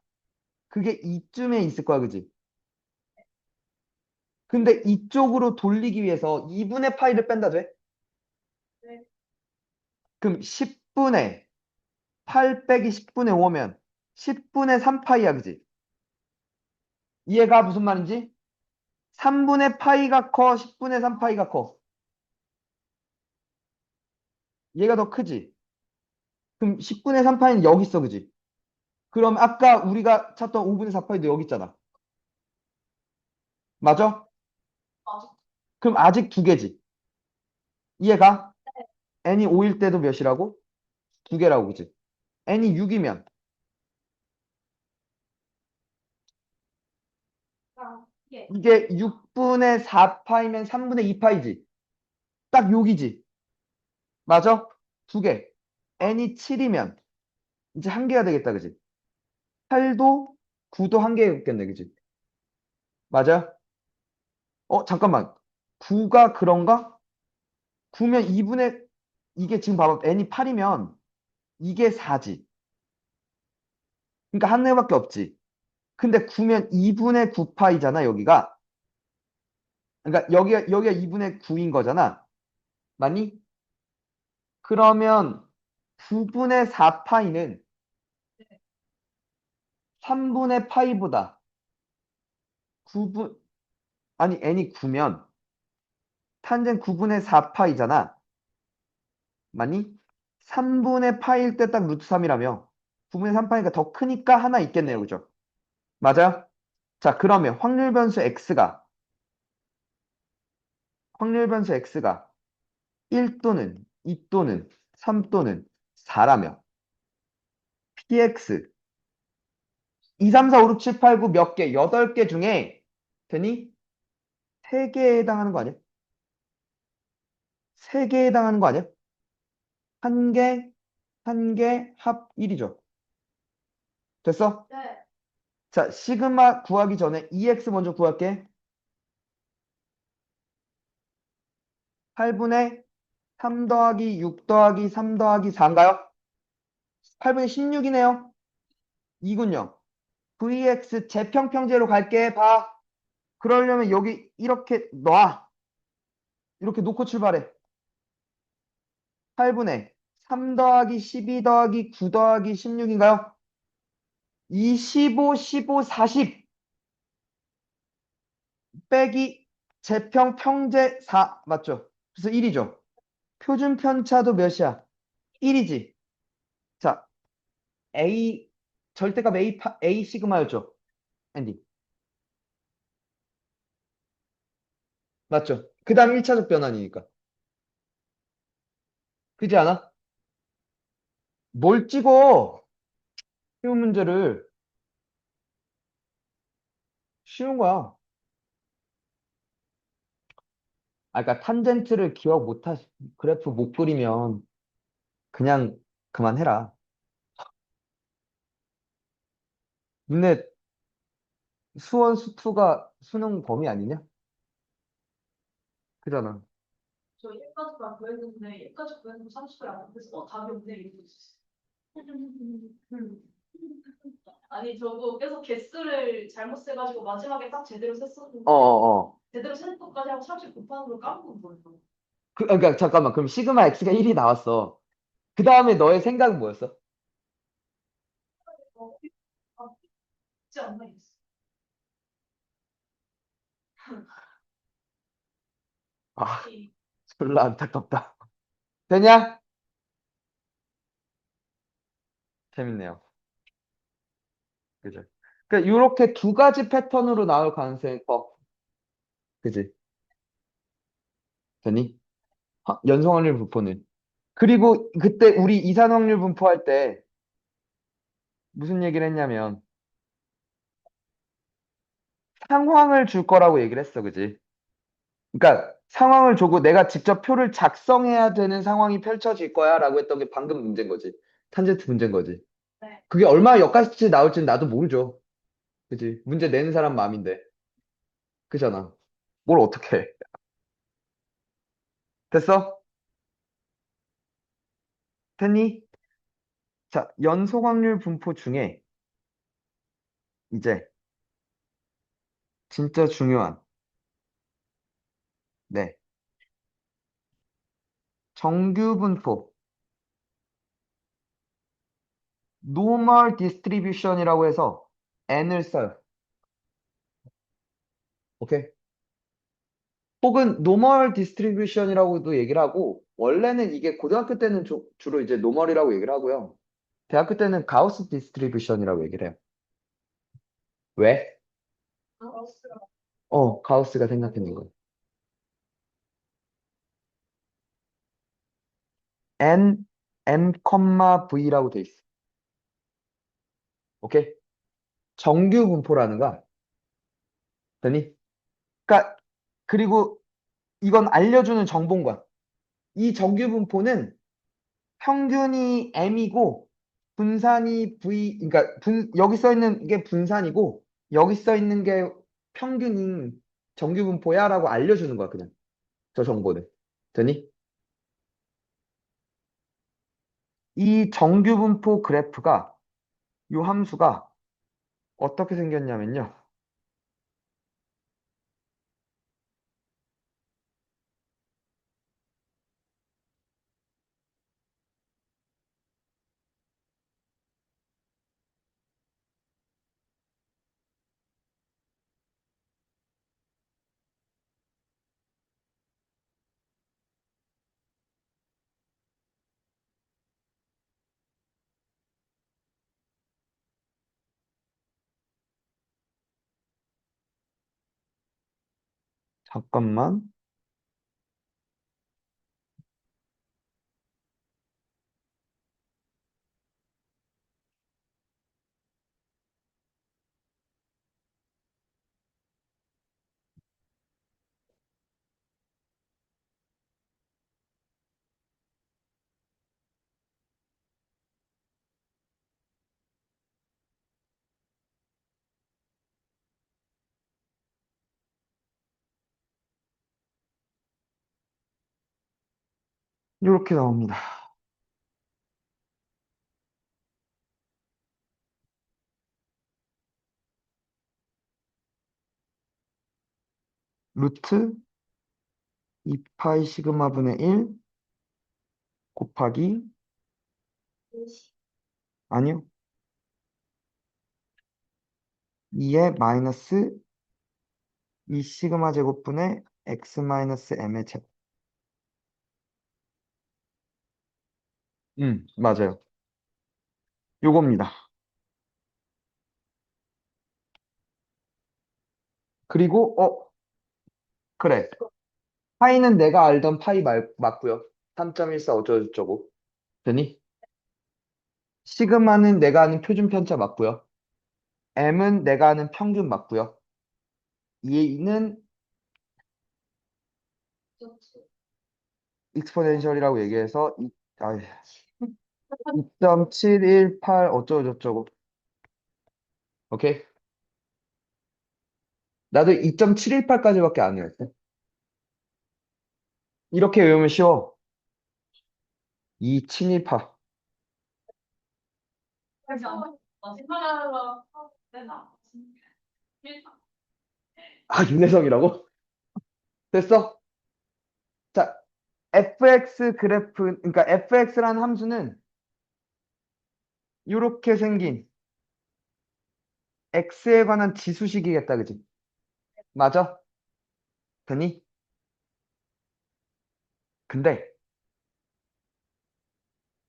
그게 이쯤에 있을 거야, 그지? 근데 이쪽으로 돌리기 위해서 2분의 파이를 뺀다 돼? 그럼 10분의 8 빼기 10분의 5면 10분의 3파이야, 그지? 이해가 무슨 말인지? 3분의 파이가 커, 10분의 3파이가 커. 얘가 더 크지? 그럼 10분의 3파이는 여기 있어, 그지? 그럼 아까 우리가 찾던 5분의 4파이도 여기 있잖아. 맞아? 그럼 아직 두 개지. 이해가? n이 5일 때도 몇이라고? 두 개라고, 그지? n이 6이면 이게 6분의 4파이면 3분의 2파이지. 딱 여기지. 맞아? 두 개. n이 7이면 이제 한 개가 되겠다, 그지? 8도 9도 한 개겠네, 그지? 맞아? 잠깐만. 9가 그런가? 9면 2분의 이게 지금 봐봐. n이 8이면 이게 4지. 그러니까 한 개밖에 없지. 근데 9면 2분의 9파이잖아, 여기가. 그러니까 여기가 2분의 9인 거잖아. 맞니? 그러면 9분의 4파이는 3분의 파이보다 9분, 아니, n이 9면 탄젠 9분의 4파이잖아. 맞니? 3분의 파일 때 딱 루트 3이라며. 9분의 3파이가 더 크니까 하나 있겠네요. 그죠? 맞아요? 자, 그러면 확률 변수 x가 1 또는 2 또는 3 또는 4라며 px 2, 3, 4, 5, 6, 7, 8, 9 몇 개? 8개 중에 되니? 3개에 해당하는 거 아니야? 3개에 해당하는 거 아니야? 한 개, 한 개, 합 1이죠. 됐어? 자, 시그마 구하기 전에 EX 먼저 구할게. 8분의 3 더하기 6 더하기 3 더하기 4인가요? 8분의 16이네요. 이군요. VX 재평평제로 갈게. 봐. 그러려면 여기 이렇게 놔. 이렇게 놓고 출발해. 8분의 3 더하기 12 더하기 9 더하기 16인가요? 25, 15, 40 빼기 재평평제 4 맞죠? 그래서 1이죠. 표준 편차도 몇이야? 1이지. 자, A 절대값 A 시그마였죠. 앤디. 맞죠? 그 다음 1차적 변환이니까. 그지 않아? 뭘 찍어? 쉬운 문제를. 쉬운 거야. 그러니까 탄젠트를 기억 그래프 못 그리면 그냥 그만해라. 근데 수원 수투가 수능 범위 아니냐? 그잖아. 저 1까지만 구했는데 1까지 구했는데 30을 안 돼서 답이 없네 이러고 있었어. 아니 저도 계속 개수를 잘못 세가지고 마지막에 딱 제대로 셌었는데 어어어. 제대로 세는 것까지 하고 30 곱하는 걸 까먹은 거예요. 그러니까 잠깐만. 그럼 시그마 x가 1이 나왔어. 그 다음에 너의 생각은 뭐였어? 아, 쉽지 않나 이랬어. 아, 졸라 안타깝다. 되냐? 재밌네요. 그죠? 그러니까 이렇게 두 가지 패턴으로 나올 가능성이 커. 그지? 되니? 연속 확률 분포는. 그리고 그때 우리 이산 확률 분포할 때 무슨 얘기를 했냐면 상황을 줄 거라고 얘기를 했어. 그지? 그러니까 상황을 주고 내가 직접 표를 작성해야 되는 상황이 펼쳐질 거야 라고 했던 게 방금 문제인 거지. 탄젠트 문제인 거지. 네. 그게 얼마나 역같이 나올지는 나도 모르죠. 그지? 문제 내는 사람 마음인데. 그잖아. 뭘 어떻게 해. 됐어? 됐니? 자, 연속 확률 분포 중에 이제 진짜 중요한, 네. 정규 분포, normal distribution이라고 해서 n을 써요. 오케이? 혹은 normal distribution이라고도 얘기를 하고, 원래는 이게 고등학교 때는 주로 이제 normal이라고 얘기를 하고요. 대학교 때는 가우스 디스트리뷰션이라고 얘기를 해요. 왜? 가우스가 생각해낸 거예요. n, v라고 돼 있어. 오케이? 정규 분포라는 거야. 되니? 그러니까, 그리고 이건 알려주는 정보인 거야. 이 정규 분포는 평균이 m이고, 분산이 v, 그러니까 여기 써 있는 게 분산이고, 여기 써 있는 게 평균인 정규 분포야라고 알려주는 거야, 그냥. 저 정보는. 되니? 이 정규 분포 그래프가, 이 함수가 어떻게 생겼냐면요. 잠깐만. 이렇게 나옵니다. 루트 2파이 시그마분의 1 곱하기, 아니요. 2의 마이너스 2 시그마 제곱분의 x 마이너스 m의 제곱. 맞아요. 요겁니다. 그리고, 그래. 파이는 내가 알던 파이 맞고요. 3.14 어쩌고저쩌고. 되니? 시그마는 내가 아는 표준 편차 맞고요. m은 내가 아는 평균 맞고요. 2는 익스포넨셜이라고 얘기해서 2.718 어쩌고저쩌고. 오케이? 나도 2.718까지밖에 안 외웠어. 이렇게 외우면 쉬워. 2.718. 마지막으로 내나. 윤혜성이라고? 됐어? 자, fx 그래프, 그러니까 fx라는 함수는 이렇게 생긴 x에 관한 지수식이겠다, 그지? 맞아? 되니? 근데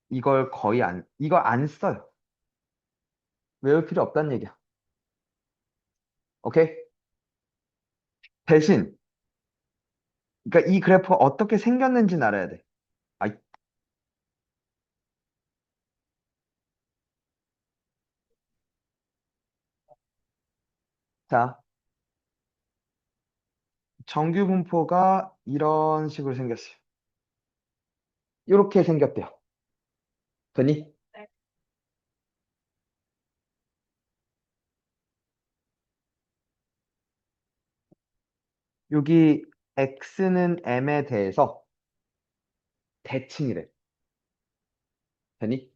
이걸 거의 이거 안 써요. 외울 필요 없다는 얘기야. 오케이? 대신, 그러니까 이 그래프가 어떻게 생겼는지는 알아야 돼. 아, 자, 정규 분포가 이런 식으로 생겼어요. 이렇게 생겼대요. 되니? 네. 여기 x는 m에 대해서 대칭이래. 되니?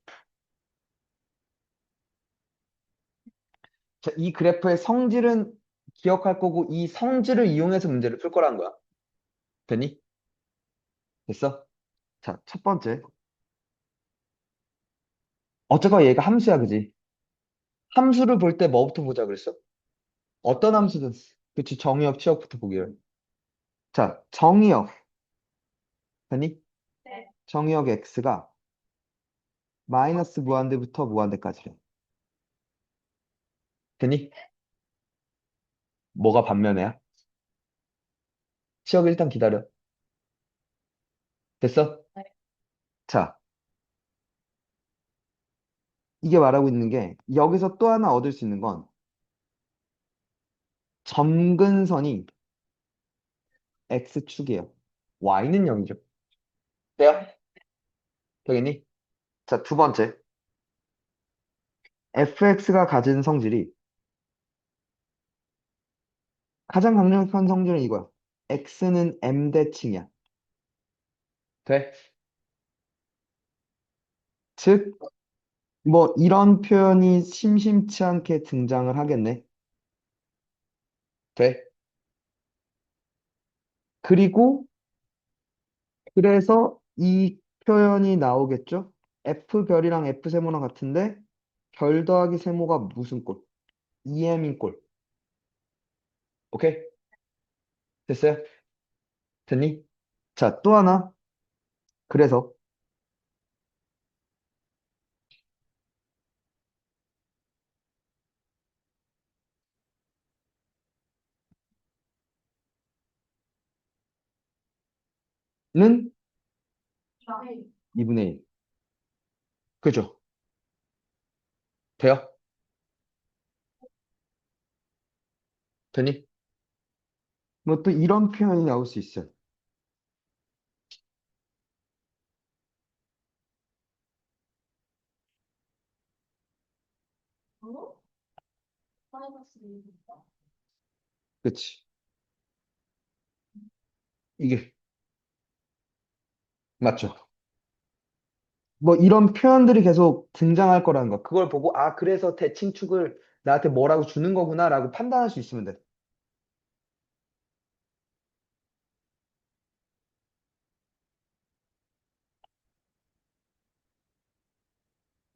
자, 이 그래프의 성질은 기억할 거고 이 성질을 이용해서 문제를 풀 거라는 거야. 되니? 됐어? 자, 첫 번째. 어쨌건 얘가 함수야, 그지? 함수를 볼 때 뭐부터 보자 그랬어? 어떤 함수든. 그치, 정의역, 치역부터 보기로. 자, 정의역. 되니? 네. 정의역 x가 마이너스 무한대부터 무한대까지래. 되니? 뭐가 반면에야? 치역 일단 기다려. 됐어? 네. 자, 이게 말하고 있는 게 여기서 또 하나 얻을 수 있는 건 점근선이 x축이에요. y는 0이죠. 돼요? 되겠니? 자, 두 번째. fx가 가진 성질이 가장 강력한 성질은 이거야. x는 m 대칭이야. 돼? 즉, 뭐 이런 표현이 심심치 않게 등장을 하겠네. 돼? 그리고 그래서 이 표현이 나오겠죠? F별이랑 F세모랑 같은데 별 더하기 세모가 무슨 꼴? EM인 꼴. 오케이? 됐어요? 됐니? 자, 또 하나. 그래서 는 네. 2분의 1. 그죠? 돼요? 됐니? 뭐 또 이런 표현이 나올 수 있어요. 어? 마이너스 2입니다. 그치? 이게 맞죠? 뭐 이런 표현들이 계속 등장할 거라는 거. 그걸 보고 아, 그래서 대칭축을 나한테 뭐라고 주는 거구나라고 판단할 수 있으면 돼.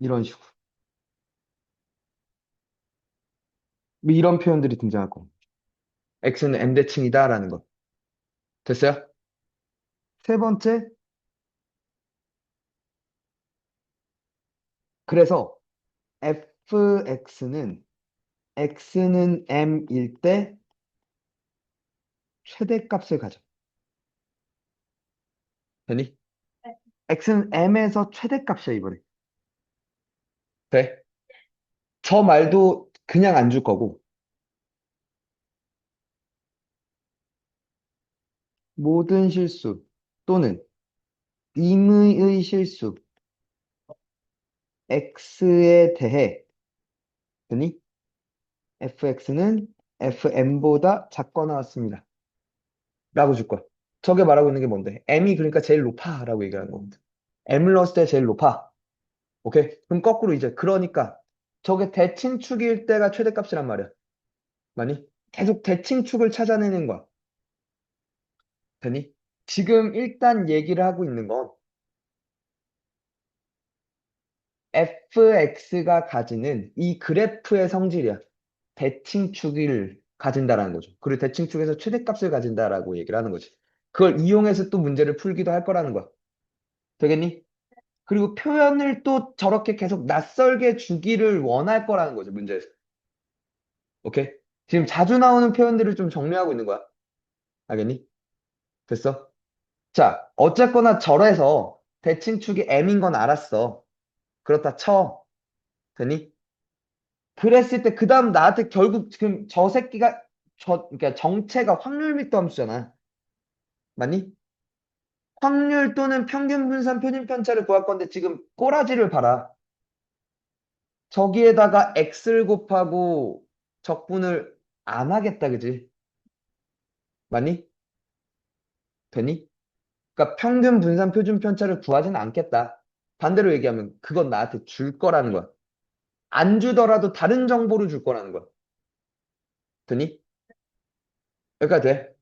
이런 식으로. 뭐 이런 표현들이 등장할 거. x는 m 대칭이다라는 거. 됐어요? 세 번째, 그래서 fx는 x는 m일 때 최대값을 가져. 되니? 네. x는 m에서 최대값이야, 이번에. 돼? 저 말도 그냥 안 줄 거고, 모든 실수 또는 임의의 실수, x에 대해, 되니? fx는 fm보다 작거나 같습니다. 라고 줄 거야. 저게 말하고 있는 게 뭔데? m이 그러니까 제일 높아 라고 얘기하는 겁니다. m을 넣었을 때 제일 높아. 오케이? 그럼 거꾸로 이제 그러니까 저게 대칭축일 때가 최대값이란 말이야. 맞니? 계속 대칭축을 찾아내는 거야. 되니? 지금 일단 얘기를 하고 있는 건 fx가 가지는 이 그래프의 성질이야. 대칭축을 가진다라는 거죠. 그리고 대칭축에서 최대값을 가진다라고 얘기를 하는 거지. 그걸 이용해서 또 문제를 풀기도 할 거라는 거야. 되겠니? 그리고 표현을 또 저렇게 계속 낯설게 주기를 원할 거라는 거죠, 문제에서. 오케이? 지금 자주 나오는 표현들을 좀 정리하고 있는 거야. 알겠니? 됐어? 자, 어쨌거나 절에서 대칭축이 M인 건 알았어. 그렇다 쳐. 되니? 그랬을 때, 그 다음 나한테 결국 지금 저 새끼가, 그러니까 정체가 확률 密도 함수잖아. 맞니? 확률 또는 평균 분산 표준 편차를 구할 건데 지금 꼬라지를 봐라. 저기에다가 x를 곱하고 적분을 안 하겠다, 그지? 맞니? 되니? 그러니까 평균 분산 표준 편차를 구하지는 않겠다. 반대로 얘기하면 그건 나한테 줄 거라는 거야. 안 주더라도 다른 정보를 줄 거라는 거야. 되니? 여기까지 돼?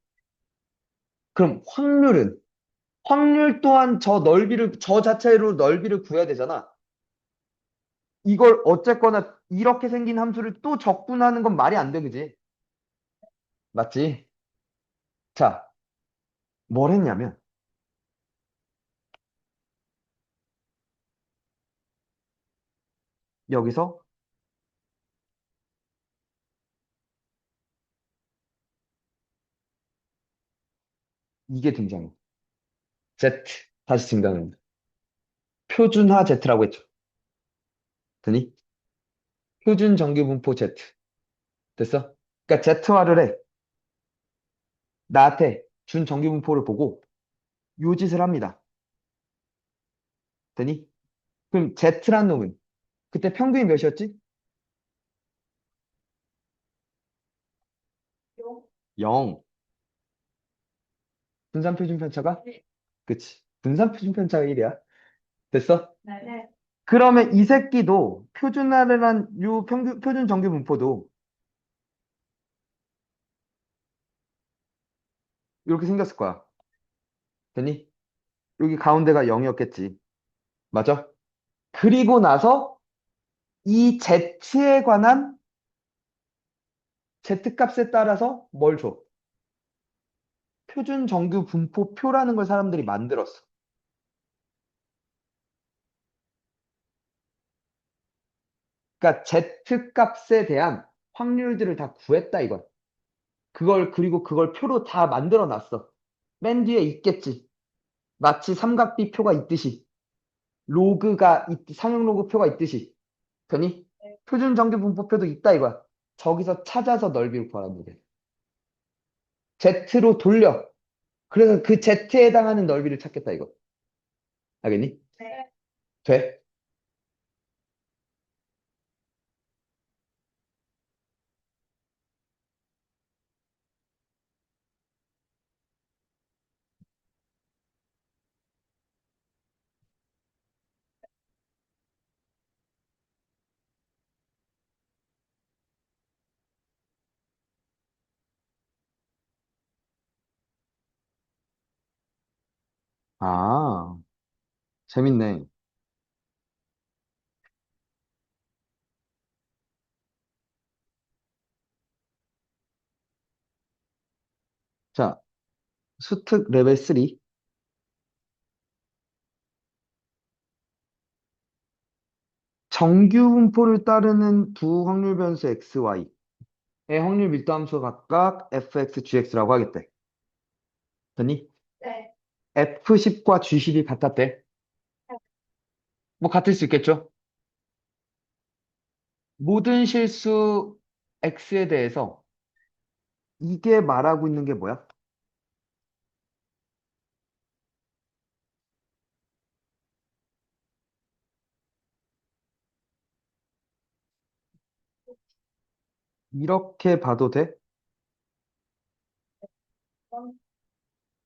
그럼 확률은? 확률 또한 저 자체로 넓이를 구해야 되잖아. 이걸 어쨌거나 이렇게 생긴 함수를 또 적분하는 건 말이 안 돼, 그지? 맞지? 자, 뭘 했냐면, 여기서 이게 등장해. Z. 다시 등장합니다. 표준화 Z라고 했죠. 되니? 표준 정규분포 Z. 됐어? 그러니까 Z화를 해. 나한테 준 정규분포를 보고 요 짓을 합니다. 되니? 그럼 Z란 놈은 그때 평균이 몇이었지? 0. 분산표준 편차가? 네. 그치. 분산표준 편차가 1이야. 됐어? 네. 네. 그러면 이 새끼도 표준화를 한 요 표준 정규분포도 이렇게 생겼을 거야. 되니? 여기 가운데가 0이었겠지. 맞아? 그리고 나서 이 Z에 관한 Z값에 따라서 뭘 줘? 표준 정규 분포표라는 걸 사람들이 만들었어. 그러니까 Z값에 대한 확률들을 다 구했다 이거야. 그리고 그걸 표로 다 만들어 놨어. 맨 뒤에 있겠지. 마치 삼각비 표가 있듯이. 상용 로그 표가 있듯이. 되니? 표준 정규 분포표도 있다 이거야. 저기서 찾아서 넓이를 구하라는 게. Z로 돌려. 그래서 그 Z에 해당하는 넓이를 찾겠다 이거. 알겠니? 네. 돼? 아, 재밌네. 자, 수특 레벨 3. 정규 분포를 따르는 두 확률 변수 x, y의 확률 밀도 함수가 각각 fx, gx라고 하겠대. 됐니? 네. F10과 G10이 같았대. 뭐 같을 수 있겠죠? 모든 실수 X에 대해서 이게 말하고 있는 게 뭐야? 이렇게 봐도 돼?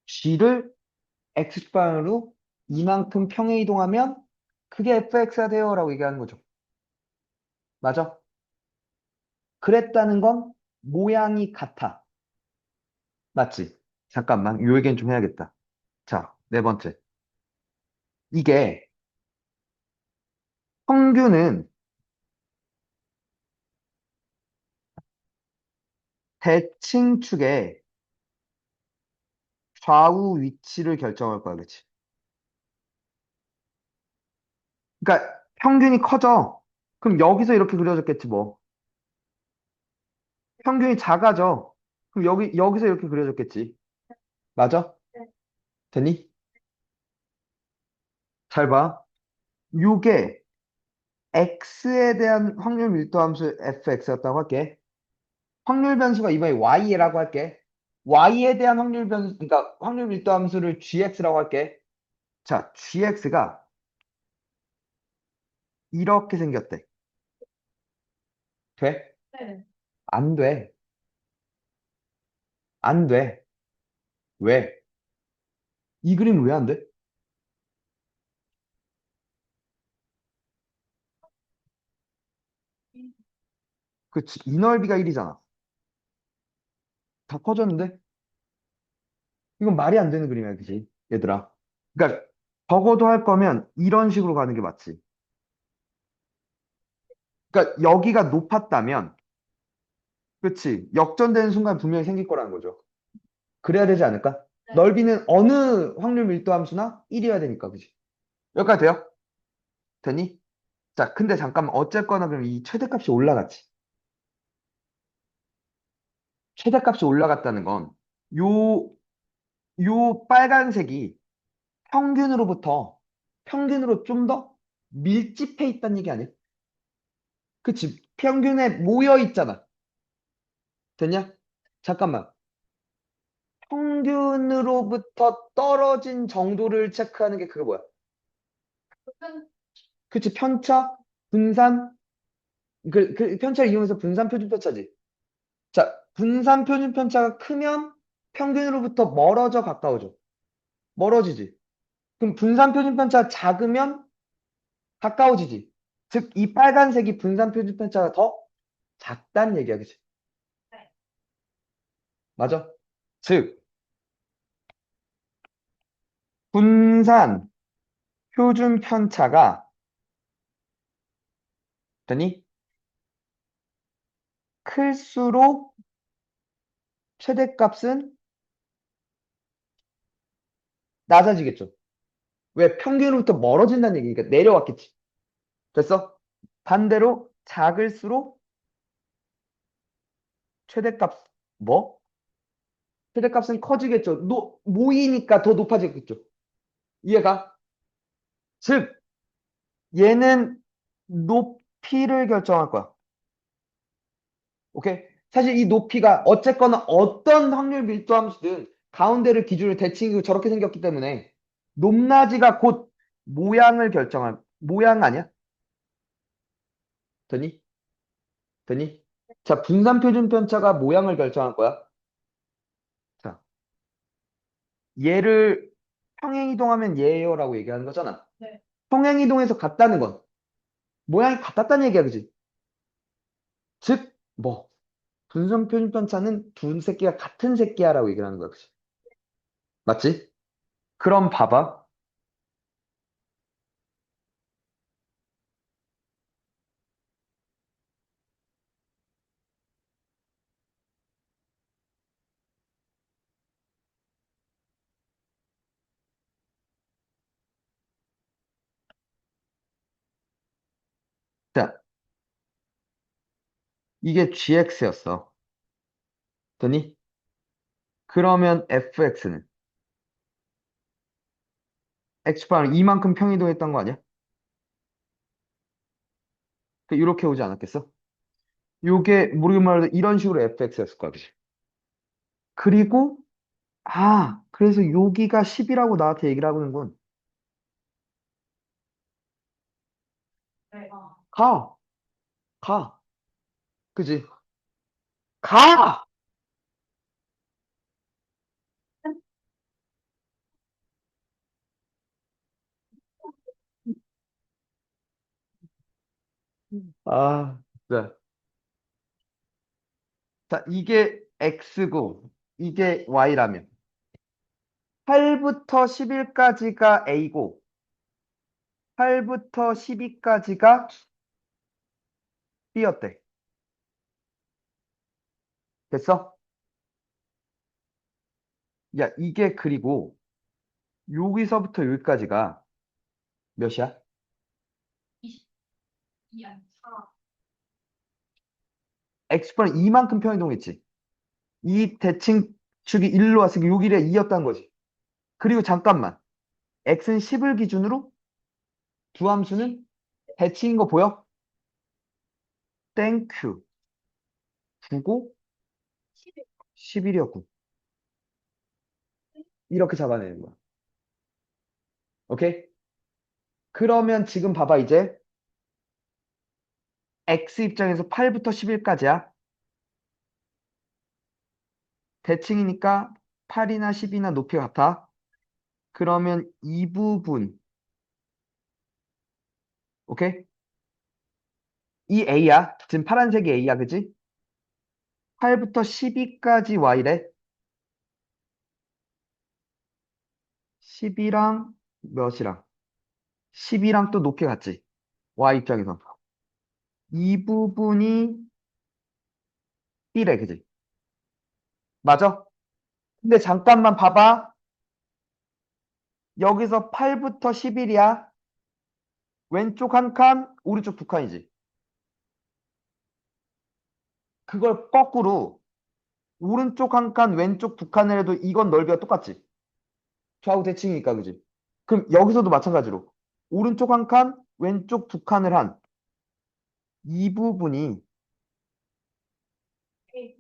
G를 X방으로 이만큼 평행 이동하면 그게 FX가 돼요라고 얘기하는 거죠. 맞아? 그랬다는 건 모양이 같아. 맞지? 잠깐만, 요 얘기는 좀 해야겠다. 자, 네 번째. 이게 평균은 대칭축의 좌우 위치를 결정할 거야, 그치? 그러니까 평균이 커져. 그럼 여기서 이렇게 그려졌겠지, 뭐. 평균이 작아져. 그럼 여기서 이렇게 그려졌겠지. 맞아? 됐니? 잘 봐. 요게 x에 대한 확률 밀도 함수 fx였다고 할게. 확률 변수가 이번에 y라고 할게. y에 대한 확률 변수, 그러니까 확률 밀도 함수를 gx라고 할게. 자, gx가 이렇게 생겼대. 돼? 네. 안 돼. 안 돼. 왜? 이 그림 왜 안 돼? 그치. 이 넓이가 1이잖아. 다 커졌는데? 이건 말이 안 되는 그림이야, 그치? 얘들아. 그러니까 적어도 할 거면 이런 식으로 가는 게 맞지. 그러니까 여기가 높았다면, 그치? 역전되는 순간 분명히 생길 거라는 거죠. 그래야 되지 않을까? 네. 넓이는 어느 확률 밀도 함수나 1이어야 되니까, 그치? 여기까지 돼요? 되니? 자, 근데 잠깐만. 어쨌거나 그럼 이 최대값이 올라갔지. 최대값이 올라갔다는 건, 요, 요 빨간색이 평균으로 좀 더 밀집해 있다는 얘기 아니야? 그치? 평균에 모여 있잖아. 됐냐? 잠깐만. 평균으로부터 떨어진 정도를 체크하는 게 그게 뭐야? 큰 그치? 편차? 분산? 그 편차를 이용해서 분산 표준 편차지. 자, 분산 표준 편차가 크면 평균으로부터 멀어져 가까워져. 멀어지지. 그럼 분산 표준 편차가 작으면 가까워지지. 즉, 이 빨간색이 분산 표준 편차가 더 작다는 얘기야, 그치? 네. 맞아? 즉, 분산 표준 편차가 되니 클수록 최대값은 낮아지겠죠. 왜? 평균으로부터 멀어진다는 얘기니까 내려왔겠지. 됐어? 반대로 작을수록 최대값 뭐? 최대값은 커지겠죠. 모이니까 더 높아지겠죠. 이해가? 즉, 얘는 높이를 결정할 거야. 오케이? 사실 이 높이가 어쨌거나 어떤 확률 밀도 함수든 가운데를 기준으로 대칭이고 저렇게 생겼기 때문에 높낮이가 곧 모양을 결정할 모양 아니야? 되니? 되니? 자, 분산 표준 편차가 모양을 결정할 거야. 자, 얘를 평행 이동하면 얘예요라고 얘기하는 거잖아. 네. 평행 이동해서 같다는 건 모양이 같았다는 얘기야, 그지? 즉, 뭐 분산 표준 편차는 두 새끼가 같은 새끼야라고 얘기를 하는 거야, 그지? 맞지? 그럼 봐봐. 자, 이게 gx였어. 됐니? 그러면 fx는 x방 이만큼 평이동했던 거 아니야? 이렇게 오지 않았겠어? 요게 모르게 말해도 이런 식으로 fx였을 거야, 그지? 그리고 그래서 여기가 10이라고 나한테 얘기를 하고는 네. 가, 가, 그지? 가! 네. 자, 이게 x고 이게 y라면 8부터 11까지가 a고 8부터 12까지가 b였대. 됐어? 야, 이게 그리고 여기서부터 여기까지가 몇이야? 22 아니 4. x분의 2만큼 평이동했지. 이 대칭축이 1로 왔으니까 요 길이가 2였다는 거지. 그리고 잠깐만. x는 10을 기준으로 두 함수는 대칭인 거 보여? 땡큐. 9고 11. 11이었고. 이렇게 잡아내는 거야. 오케이? 그러면 지금 봐봐, 이제. x 입장에서 8부터 11까지야. 대칭이니까 8이나 10이나 높이가 같아. 그러면 이 부분, 오케이? 이 A야. 지금 파란색이 A야, 그지? 8부터 12까지 Y래. 10이랑 몇이랑? 10이랑 또 높이 같지? Y 입장에서. 이 부분이 B래, 그지? 맞아? 근데 잠깐만 봐봐. 여기서 8부터 11이야. 왼쪽 한 칸, 오른쪽 두 칸이지. 그걸 거꾸로 오른쪽 한 칸, 왼쪽 두 칸을 해도 이건 넓이가 똑같지? 좌우 대칭이니까, 그지? 그럼 여기서도 마찬가지로 오른쪽 한 칸, 왼쪽 두 칸을 한 이 부분이 A.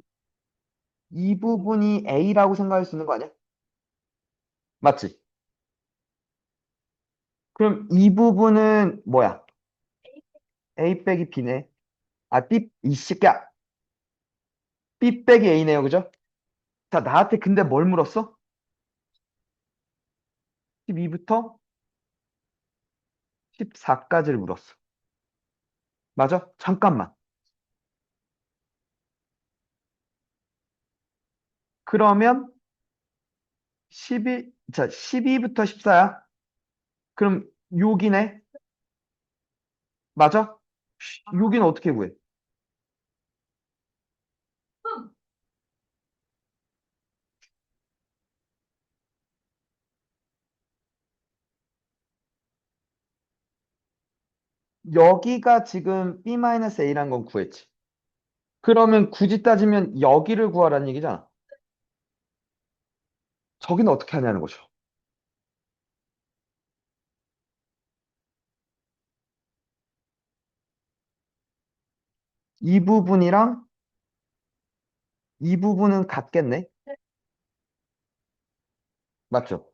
이 부분이 A라고 생각할 수 있는 거 아니야? 맞지? 그럼 이 부분은 뭐야? A 빼기 B네. 아, B, 이 새끼야. B 빼기 A네요, 그죠? 자, 나한테 근데 뭘 물었어? 12부터 14까지를 물었어. 맞아? 잠깐만. 그러면 12, 12부터 14야? 그럼 여기네? 맞아? 여기는 어떻게 구해? 흠. 여기가 지금 B-A란 건 구했지. 그러면 굳이 따지면 여기를 구하라는 얘기잖아. 저기는 어떻게 하냐는 거죠. 이 부분이랑 이 부분은 같겠네? 맞죠?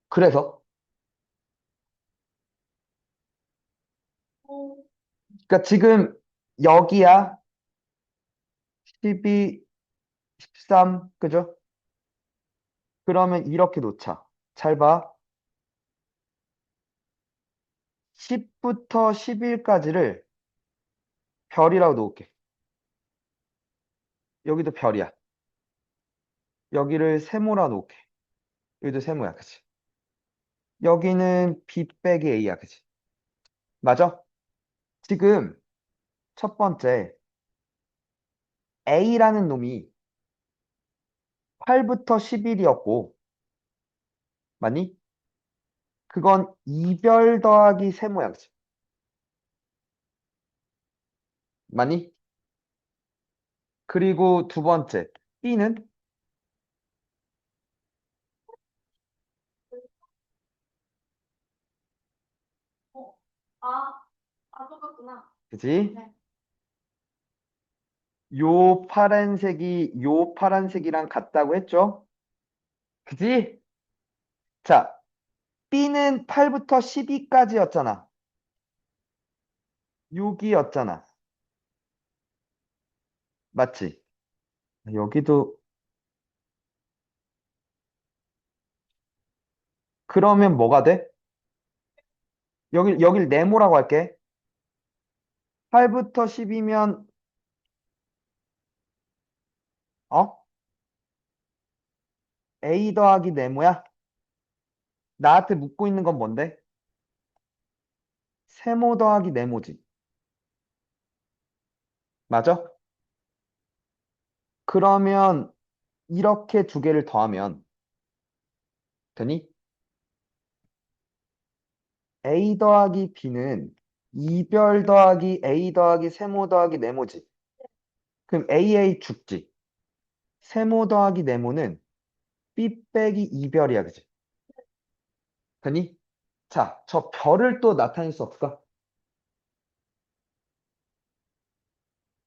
그래서, 어, 그러니까 지금 여기야 12, 13, 그죠? 그러면 이렇게 놓자. 잘 봐. 10부터 11까지를 별이라고 놓을게. 여기도 별이야. 여기를 세모라 놓을게. 여기도 세모야, 그치? 여기는 B 빼기 A야, 그치? 맞아? 지금 첫 번째 A라는 놈이 8부터 11이었고, 맞니? 그건 이별 더하기 세모야, 그치? 맞니? 그리고 두 번째 B는 어. 아, 아, 똑같구나. 그치? 네. 요 파란색이랑 같다고 했죠? 그치? 자, B는 8부터 12까지였잖아. 여기였잖아. 맞지? 여기도 그러면 뭐가 돼? 여길 네모라고 할게. 8부터 10이면 어? A 더하기 네모야? 나한테 묻고 있는 건 뭔데? 세모 더하기 네모지. 맞아? 그러면 이렇게 두 개를 더하면 되니? A 더하기 B는 이별 더하기 A 더하기 세모 더하기 네모지. 그럼 AA 죽지. 세모 더하기 네모는 B 빼기 이별이야, 그지? 되니? 자, 저 별을 또 나타낼 수 없을까?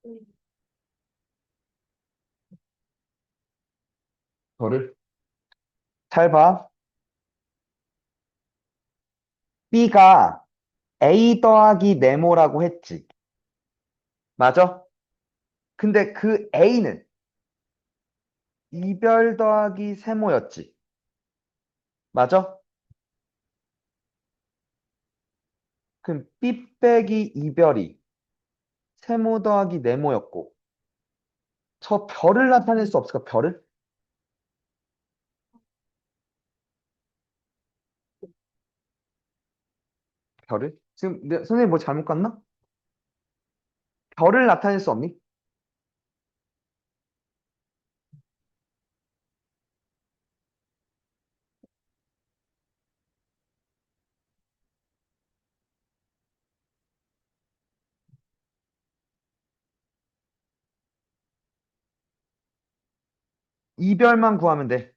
음. 별을. 잘 봐. B가 A 더하기 네모라고 했지. 맞아? 근데 그 A는 이별 더하기 세모였지. 맞아? 그럼 B 빼기 이별이 세모 더하기 네모였고, 저 별을 나타낼 수 없을까? 별을? 별을? 지금 선생님 뭐 잘못 갔나? 별을 나타낼 수 없니? 이별만 구하면 돼.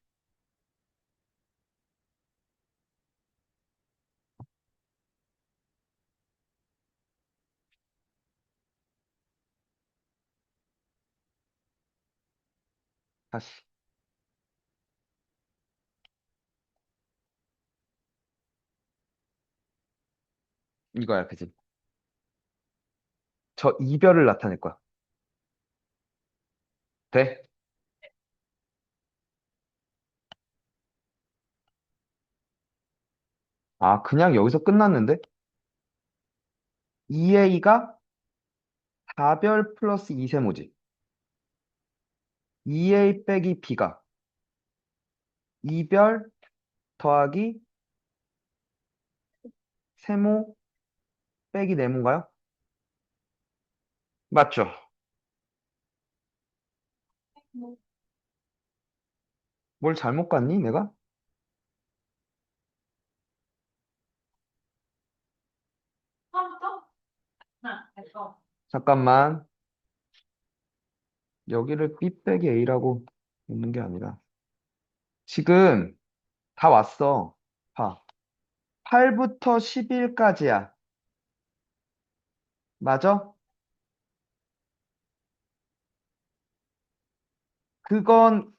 다시. 이거야, 그지? 저 이별을 나타낼 거야. 돼? 아, 그냥 여기서 끝났는데? 2A가 4별 플러스 2세모지. 2A 빼기 B가 2별 더하기 세모 빼기 네모인가요? 맞죠? 뭐, 뭘 잘못 갔니, 내가? 처음부터? 하나, 됐어. 잠깐만. 여기를 B 빼기 A라고 놓는 게 아니라. 지금 다 왔어. 봐. 8부터 11까지야. 맞아? 그건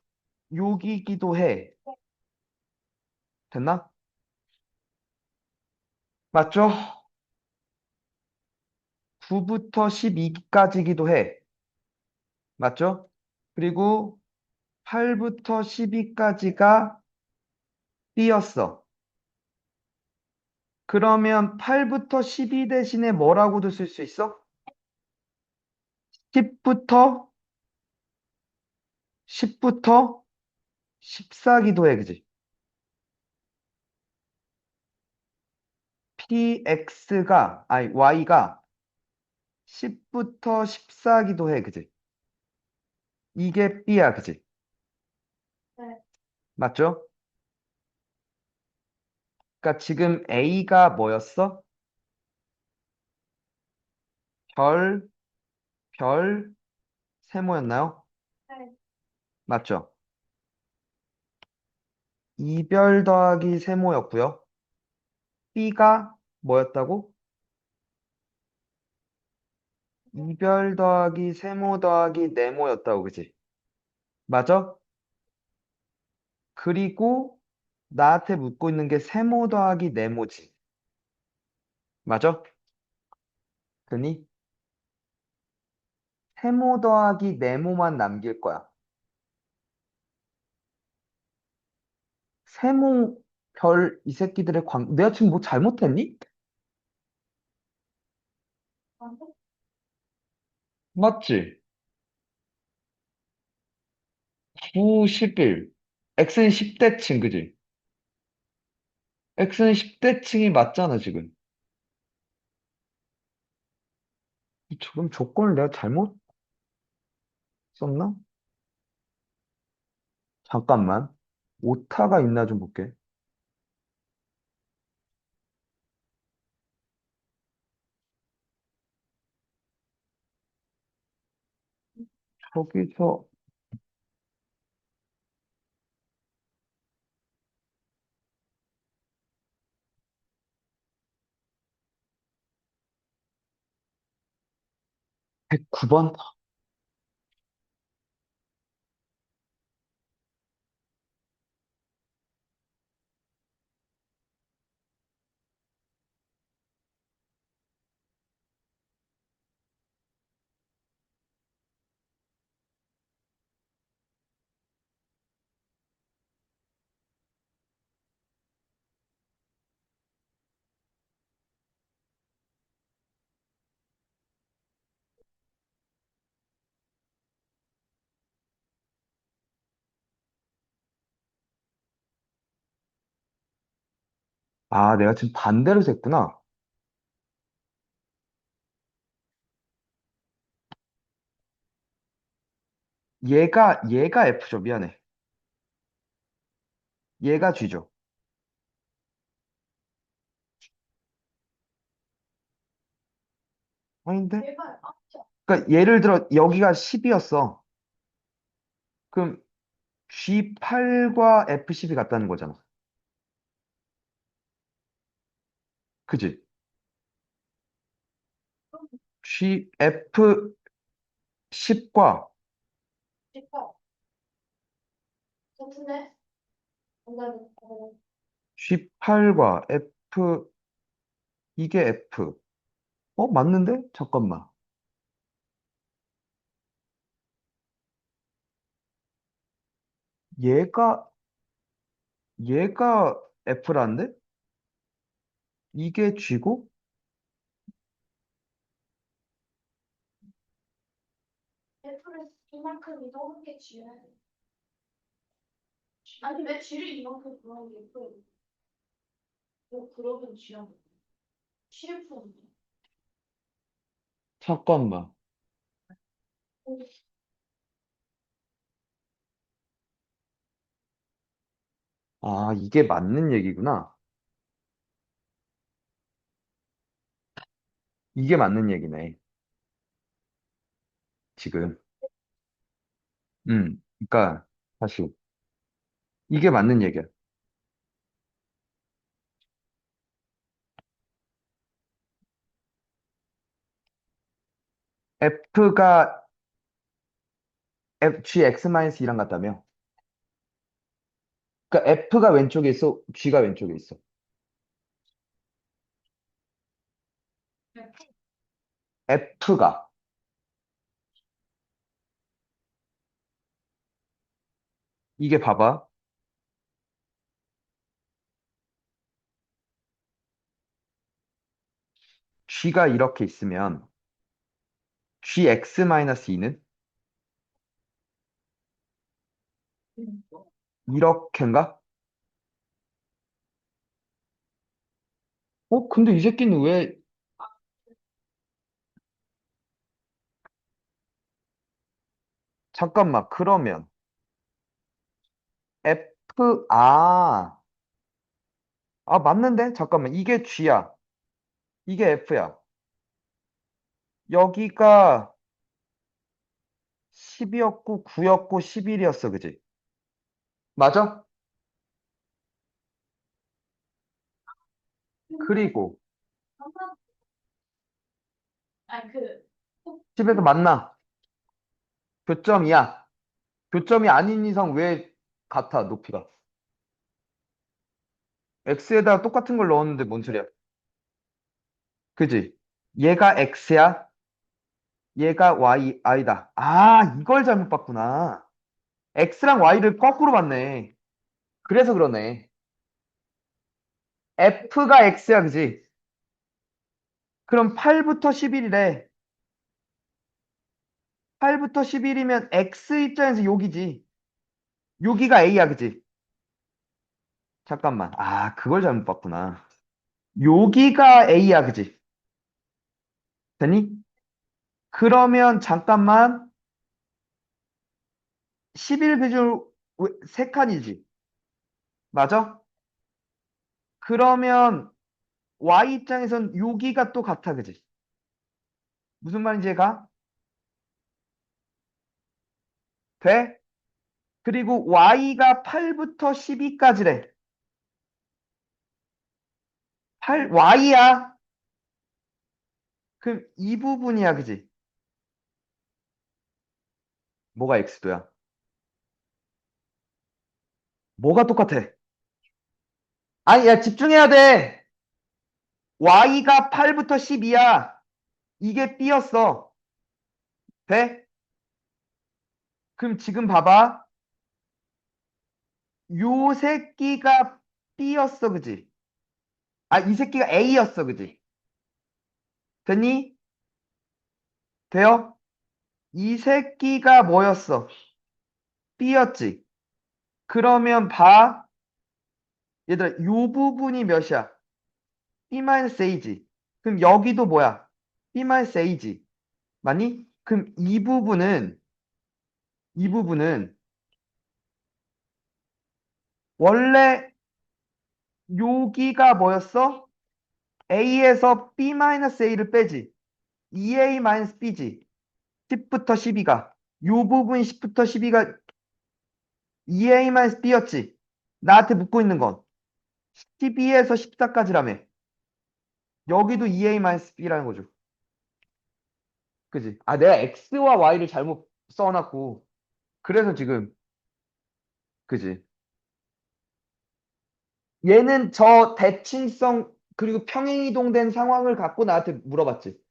여기기도 해. 됐나? 맞죠? 9부터 12까지기도 해. 맞죠? 그리고 8부터 12까지가 B였어. 그러면 8부터 12 대신에 뭐라고도 쓸 수 있어? 10부터 14기도 해, 그지? Y가 10부터 14기도 해, 그지? 이게 B야, 그지? 네. 맞죠? 그러니까 지금 A가 뭐였어? 별, 별, 세모였나요? 네. 맞죠? 이별 더하기 세모였고요. B가 뭐였다고? 이별 더하기 세모 더하기 네모였다고, 그지? 맞아? 그리고 나한테 묻고 있는 게 세모 더하기 네모지. 맞아? 그니 세모 더하기 네모만 남길 거야. 세모 별 이 새끼들의 내가 지금 뭐 잘못했니? 안 돼? 맞지? 9, 11. X는 10대칭, 그지? X는 10대칭이 맞잖아, 지금. 지금 조건을 내가 잘못 썼나? 잠깐만. 오타가 있나 좀 볼게. 거기서 109번? 아, 내가 지금 반대로 셌구나. 얘가 F죠. 미안해. 얘가 G죠. 아닌데? 제발. 아, 진짜. 그러니까 예를 들어 여기가 10이었어. 그럼 G8과 F10이 같다는 거잖아. 그지? F10과 제발. 같은데? 뭔가, G8과 F, 이게 F. 맞는데? 잠깐만. 얘가, 얘가 F라는데? 이게 G고? 애플을 이만큼 이동한 게 쥐야. 아니, 왜 쥐를 이만큼 그런 게 또, 뭐, 그러면 쥐야. CF는. 잠깐만. 아, 이게 맞는 얘기구나. 이게 맞는 얘기네. 지금. 그러니까, 다시. 이게 맞는 얘기야. F가 GX-2랑 같다며? 그러니까 F가 왼쪽에 있어, G가 왼쪽에 있어. F가. 이게 봐봐. G가 이렇게 있으면 GX-2는 이렇게인가? 근데 이 새끼는 왜, 잠깐만, 그러면 맞는데? 잠깐만, 이게 G야. 이게 F야. 여기가 10이었고, 9였고, 11이었어, 그지? 맞아? 그리고 아니, 그, 10에서 만나. 교점이야. 교점이 아닌 이상 왜 같아, 높이가? X에다가 똑같은 걸 넣었는데 뭔 소리야? 그지? 얘가 X야. 얘가 I다. 아, 이걸 잘못 봤구나. X랑 Y를 거꾸로 봤네. 그래서 그러네. F가 X야, 그지? 그럼 8부터 11이래. 8부터 11이면 X 입장에서 여기지. 여기가 A야, 그지? 잠깐만. 아, 그걸 잘못 봤구나. 여기가 A야, 그지? 되니? 그러면 잠깐만. 11 비중 3칸이지. 맞아? 그러면 Y 입장에선 여기가 또 같아, 그지? 무슨 말인지 가? 돼? 그리고 y가 8부터 12까지래. 8, y야. 그럼 이 부분이야, 그지? 뭐가 x도야? 뭐가 똑같아? 아니, 야, 집중해야 돼. y가 8부터 12야. 이게 b였어. 돼? 그럼 지금 봐봐. 요 새끼가 b였어, 그지? 아, 이 새끼가 a였어, 그지? 됐니? 돼요? 이 새끼가 뭐였어? b였지? 그러면 봐. 얘들아, 요 부분이 몇이야? b-a지. 그럼 여기도 뭐야? b-a지. 맞니? 그럼 이 부분은 원래 여기가 뭐였어? a에서 b-a를 빼지. 2a-b지. 10부터 12가. 요 부분 10부터 12가 2a-b였지. 나한테 묻고 있는 건 12에서 14까지라며. 여기도 2a-b라는 거죠. 그지? 아, 내가 x와 y를 잘못 써놨고. 그래서 지금, 그지? 얘는 저 대칭성, 그리고 평행이동된 상황을 갖고 나한테 물어봤지.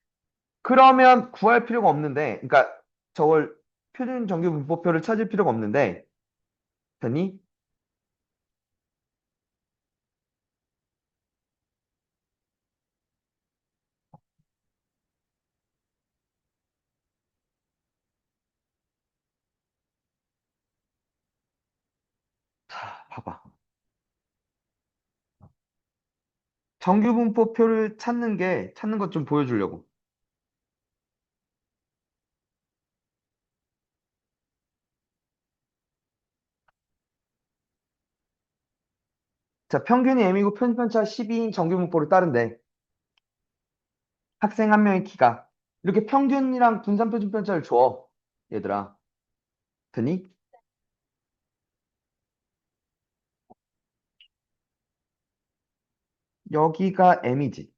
그러면 구할 필요가 없는데, 그러니까 저걸 표준 정규 분포표를 찾을 필요가 없는데, 됐니? 자, 봐봐. 정규 분포표를 찾는 것 좀 보여주려고. 자, 평균이 m이고 편차가 12인 정규 분포를 따른대. 학생 한 명의 키가. 이렇게 평균이랑 분산 표준 편차를 줘. 얘들아. 됐니? 여기가 m이지.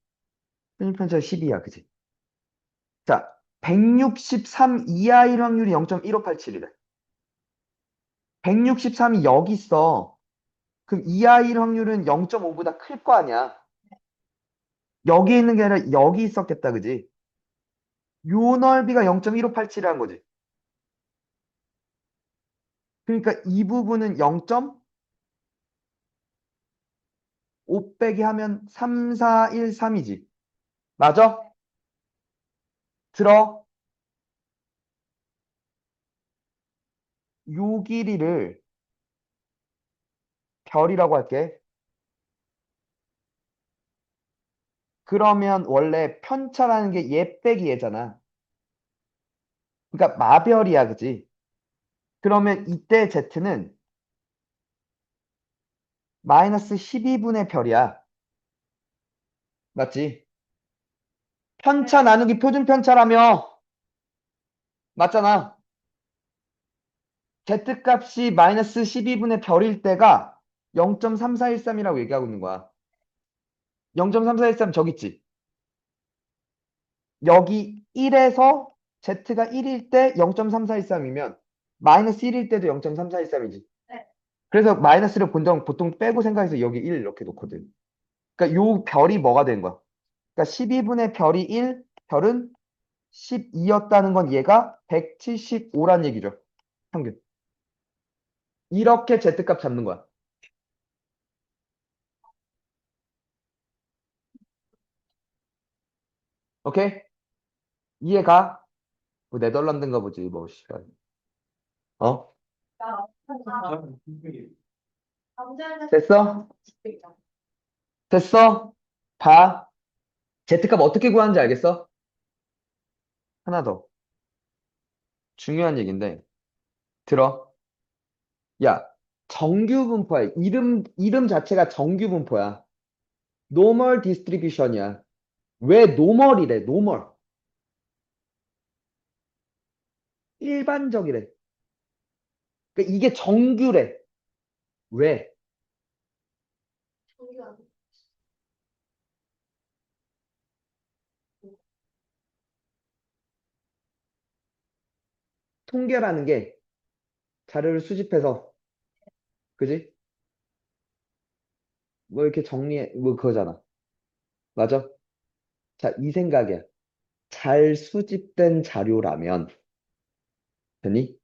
표준 편차가 12야, 그지? 자, 163 이하일 확률이 0.1587이래. 163이 여기 있어. 그럼 이하일 확률은 0.5보다 클 거 아니야. 여기 있는 게 아니라 여기 있었겠다, 그지? 요 넓이가 0.1587이라는 거지. 그러니까 이 부분은 0.5 빼기 하면 3413이지. 맞아? 들어. 요 길이를 별이라고 할게. 그러면 원래 편차라는 게 얘 빼기 얘잖아. 그러니까 마별이야, 그지? 그러면 이때 z는 마이너스 12분의 별이야. 맞지? 편차 나누기 표준 편차라며. 맞잖아. z값이 마이너스 12분의 별일 때가 0.3413이라고 얘기하고 있는 거야. 0.3413 저기 있지. 여기 1에서 z가 1일 때 0.3413이면 마이너스 1일 때도 0.3413이지. 네. 그래서 마이너스를 보통 빼고 생각해서 여기 1 이렇게 놓거든. 그러니까 요 별이 뭐가 되는 거야? 그러니까 12분의 별이 1, 별은 12였다는 건 얘가 175란 얘기죠. 평균. 이렇게 z값 잡는 거야. 오케이? 이해가? 뭐 네덜란드인가 보지, 뭐, 씨발. 어? 나 됐어? 됐어? 봐. z값 어떻게 구하는지 알겠어? 하나 더. 중요한 얘기인데, 들어. 야, 정규 분포야. 이름 자체가 정규 분포야. normal distribution이야. 왜 normal이래, normal. 일반적이래. 그러니까 이게 정규래. 왜? 정규 안 통계라는 게 자료를 수집해서, 그지? 뭐 이렇게 정리해, 뭐 그거잖아. 맞아? 자, 이 생각이야. 잘 수집된 자료라면, 되니?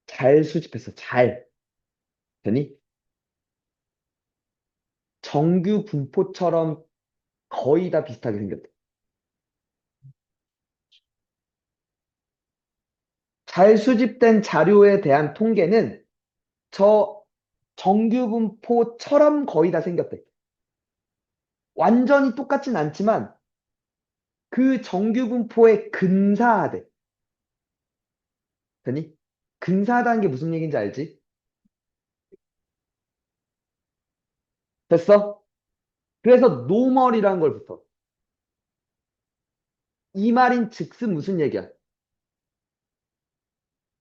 잘 수집했어. 잘. 되니? 정규 분포처럼 거의 다 비슷하게 생겼대. 잘 수집된 자료에 대한 통계는 저 정규 분포처럼 거의 다 생겼대. 완전히 똑같진 않지만 그 정규 분포에 근사하대. 되니? 근사하다는 게 무슨 얘기인지 알지? 됐어? 그래서 노멀이라는 걸 붙어. 이 말인 즉슨 무슨 얘기야?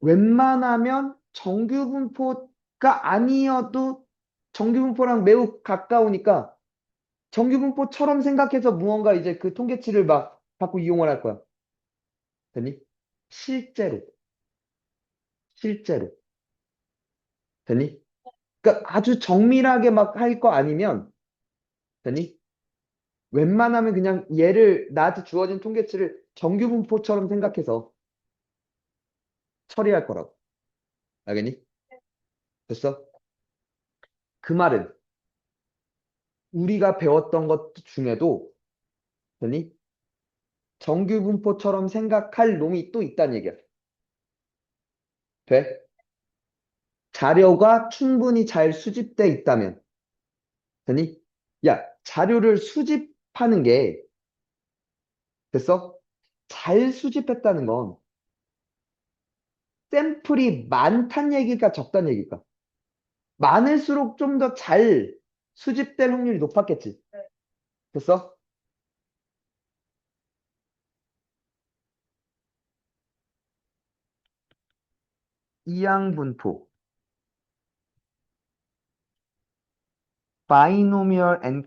웬만하면 정규 분포가 아니어도 정규 분포랑 매우 가까우니까 정규 분포처럼 생각해서 무언가 이제 그 통계치를 막 자꾸 이용을 할 거야. 되니? 실제로, 실제로. 되니? 그러니까 아주 정밀하게 막 할 거 아니면, 되니? 웬만하면 그냥 얘를, 나한테 주어진 통계치를 정규 분포처럼 생각해서 처리할 거라고. 알겠니? 됐어? 그 말은 우리가 배웠던 것 중에도, 되니? 정규 분포처럼 생각할 놈이 또 있다는 얘기야. 돼? 자료가 충분히 잘 수집돼 있다면, 되니? 야, 자료를 수집하는 게, 됐어? 잘 수집했다는 건 샘플이 많다는 얘기가 적다는 얘기가. 많을수록 좀 더 잘 수집될 확률이 높았겠지. 됐어? 이항분포, 바이노미얼 n,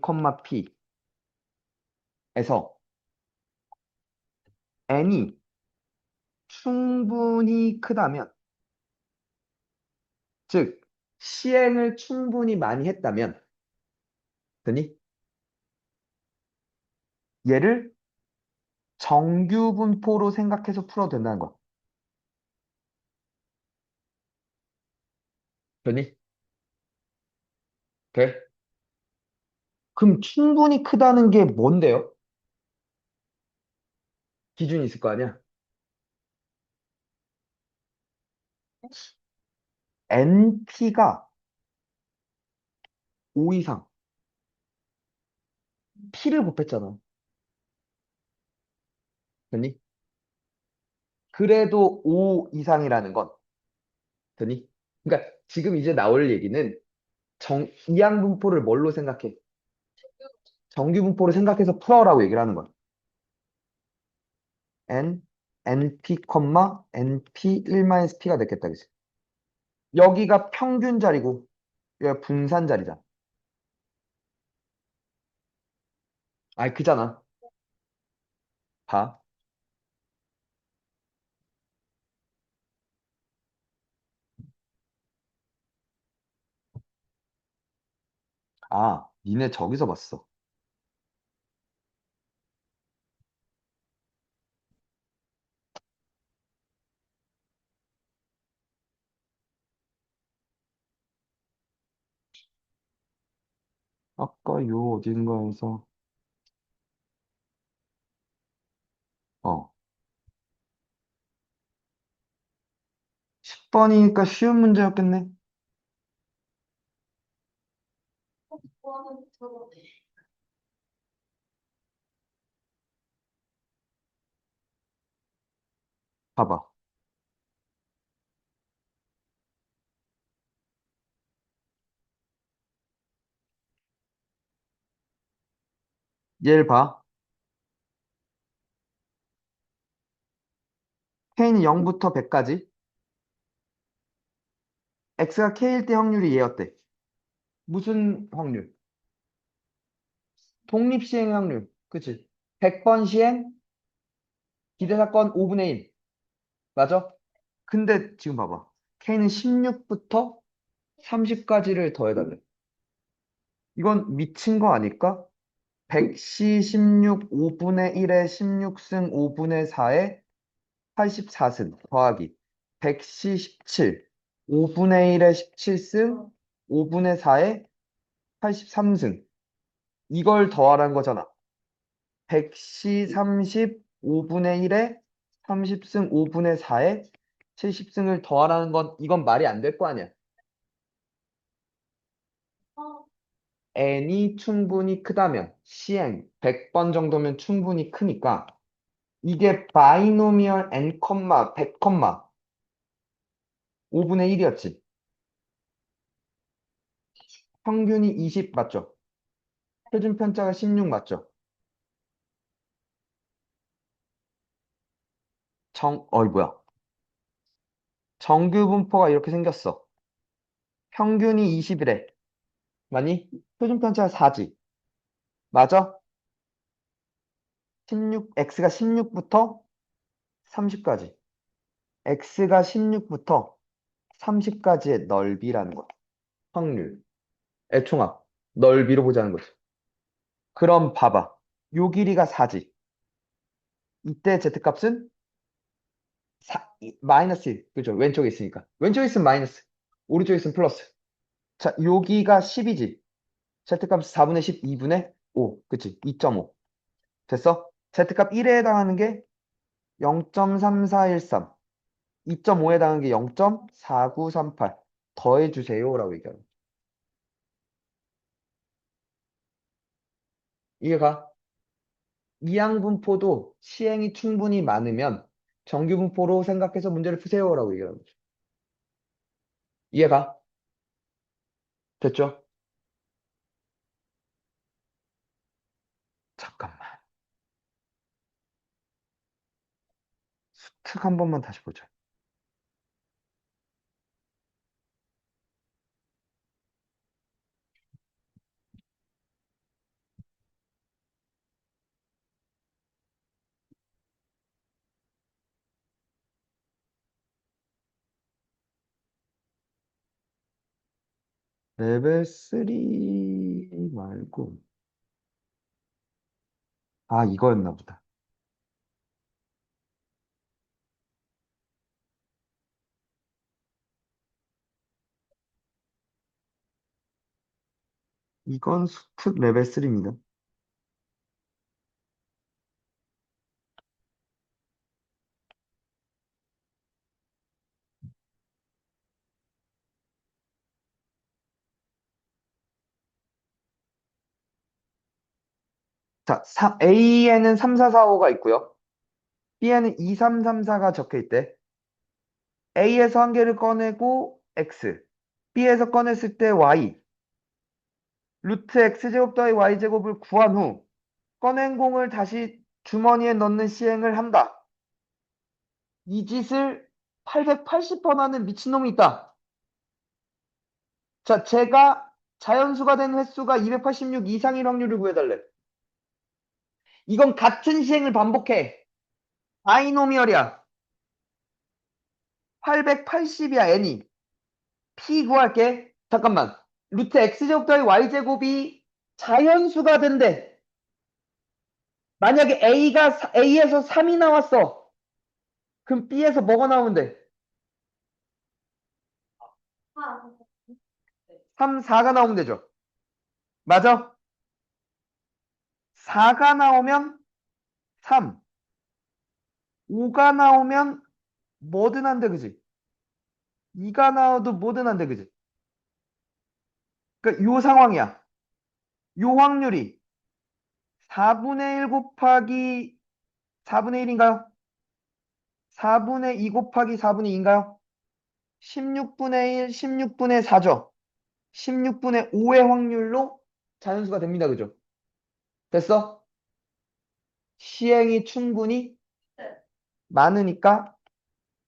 p에서 n이 충분히 크다면, 즉 시행을 충분히 많이 했다면, 되니? 얘를 정규 분포로 생각해서 풀어도 된다는 거야. 되니? 돼? 그럼 충분히 크다는 게 뭔데요? 기준이 있을 거 아니야? NP가 5 이상, P를 곱했잖아. 되니? 그래도 5 이상이라는 건, 되니? 그러니까 지금 이제 나올 얘기는 이항분포를 뭘로 생각해? 정규분포로 생각해서 풀어라고 얘기를 하는 거야. N, NP, NP 1-P가 됐겠다, 그치? 여기가 평균 자리고, 여기가 분산 자리잖아. 아니, 그잖아. 봐. 아, 니네 저기서 봤어. 아까 요 어딘가에서, 어, 10번이니까 쉬운 문제였겠네. 좋아하는 저거네. 봐봐. 얘를 봐. k는 0부터 100까지. x가 k일 때 확률이 얘였대. 무슨 확률? 독립시행 확률. 그치? 100번 시행, 기대사건 5분의 1. 맞아? 근데 지금 봐봐. k는 16부터 30까지를 더해달래. 이건 미친 거 아닐까? 100시 16 5분의 1에 16승 5분의 4에 84승 더하기 100시 17 5분의 1에 17승 5분의 4에 83승 이걸 더하라는 거잖아. 100시 30 5분의 1에 30승 5분의 4에 70승을 더하라는 건 이건 말이 안 될 거 아니야. 어, n이 충분히 크다면 시행 100번 정도면 충분히 크니까 이게 바이노미얼 n, 100, 5분의 1이었지. 평균이 20 맞죠? 표준 편차가 16 맞죠? 뭐야. 정규 분포가 이렇게 생겼어. 평균이 20이래. 맞니? 표준 편차가 4지. 맞아? x가 16부터 30까지. x가 16부터 30까지의 넓이라는 거야. 확률. 애총합. 넓이로 보자는 거지. 그럼 봐봐. 요 길이가 4지. 이때 z값은 마이너스 1. 그죠? 왼쪽에 있으니까. 왼쪽에 있으면 마이너스. 오른쪽에 있으면 플러스. 자, 여기가 10이지. z값 4분의 10, 2분의 5. 그치? 2.5. 됐어? z값 1에 해당하는 게 0.3413. 2.5에 해당하는 게 0.4938. 더해주세요. 라고 얘기하는. 이해가? 이항분포도 시행이 충분히 많으면 정규분포로 생각해서 문제를 푸세요. 라고 얘기하는 거죠. 이해가? 됐죠? 잠깐만. 특 한 번만 다시 보자. 레벨 3 말고, 아, 이거였나 보다. 이건 수특 레벨 3입니다. 자, A에는 3, 4, 4, 5가 있고요. B에는 2, 3, 3, 4가 적혀 있대. A에서 한 개를 꺼내고 X, B에서 꺼냈을 때 Y, 루트 X제곱 더하기 Y제곱을 구한 후 꺼낸 공을 다시 주머니에 넣는 시행을 한다. 이 짓을 880번 하는 미친놈이 있다. 자, 제가 자연수가 된 횟수가 286 이상일 확률을 구해달래. 이건 같은 시행을 반복해. 바이노미얼이야. 880이야, n이. p 구할게. 잠깐만. 루트 x제곱 더하기 y제곱이 자연수가 된대. 만약에 A에서 3이 나왔어. 그럼 B에서 뭐가 나오면 돼? 아, 3, 4가 나오면 되죠. 맞아? 4가 나오면 3, 5가 나오면 뭐든 안 돼, 그지? 2가 나와도 뭐든 안 돼, 그지? 그러니까 요 상황이야. 요 확률이 4분의 1 곱하기 4분의 1인가요? 4분의 2 곱하기 4분의 2인가요? 16분의 1, 16분의 4죠. 16분의 5의 확률로 자연수가 됩니다. 그죠? 됐어? 시행이 충분히 네. 많으니까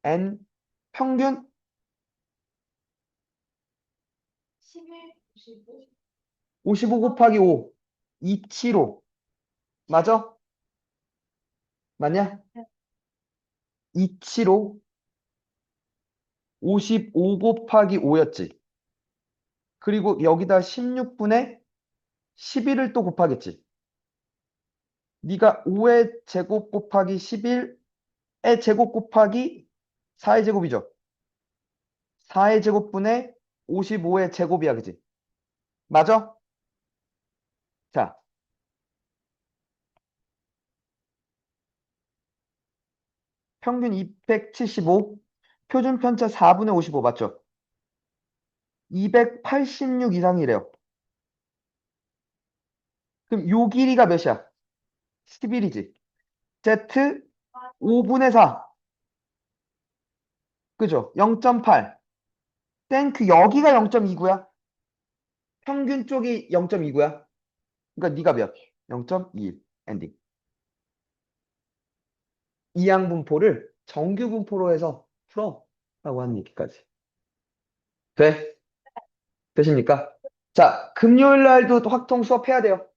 n 평균 11, 95. 55 곱하기 5. 275. 맞아? 맞냐? 275. 55 곱하기 5였지. 그리고 여기다 16분의 11을 또 곱하겠지. 네가 5의 제곱 곱하기 11의 제곱 곱하기 4의 제곱이죠. 4의 제곱분의 55의 제곱이야, 그지? 맞아? 자, 평균 275, 표준 편차 4분의 55 맞죠? 286 이상이래요. 그럼 요 길이가 몇이야? 11이지. Z 5분의 4. 그죠? 0.8. 땡크 여기가 0.29야. 평균 쪽이 0.29야. 그러니까 네가 몇? 0.21. 엔딩. 이항분포를 정규분포로 해서 풀어. 라고 하는 얘기까지. 돼? 되십니까? 자, 금요일 날도 또 확통 수업해야 돼요.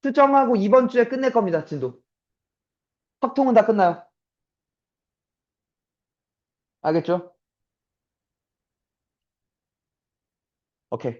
수정하고 이번 주에 끝낼 겁니다, 진도. 확통은 다 끝나요. 알겠죠? 오케이.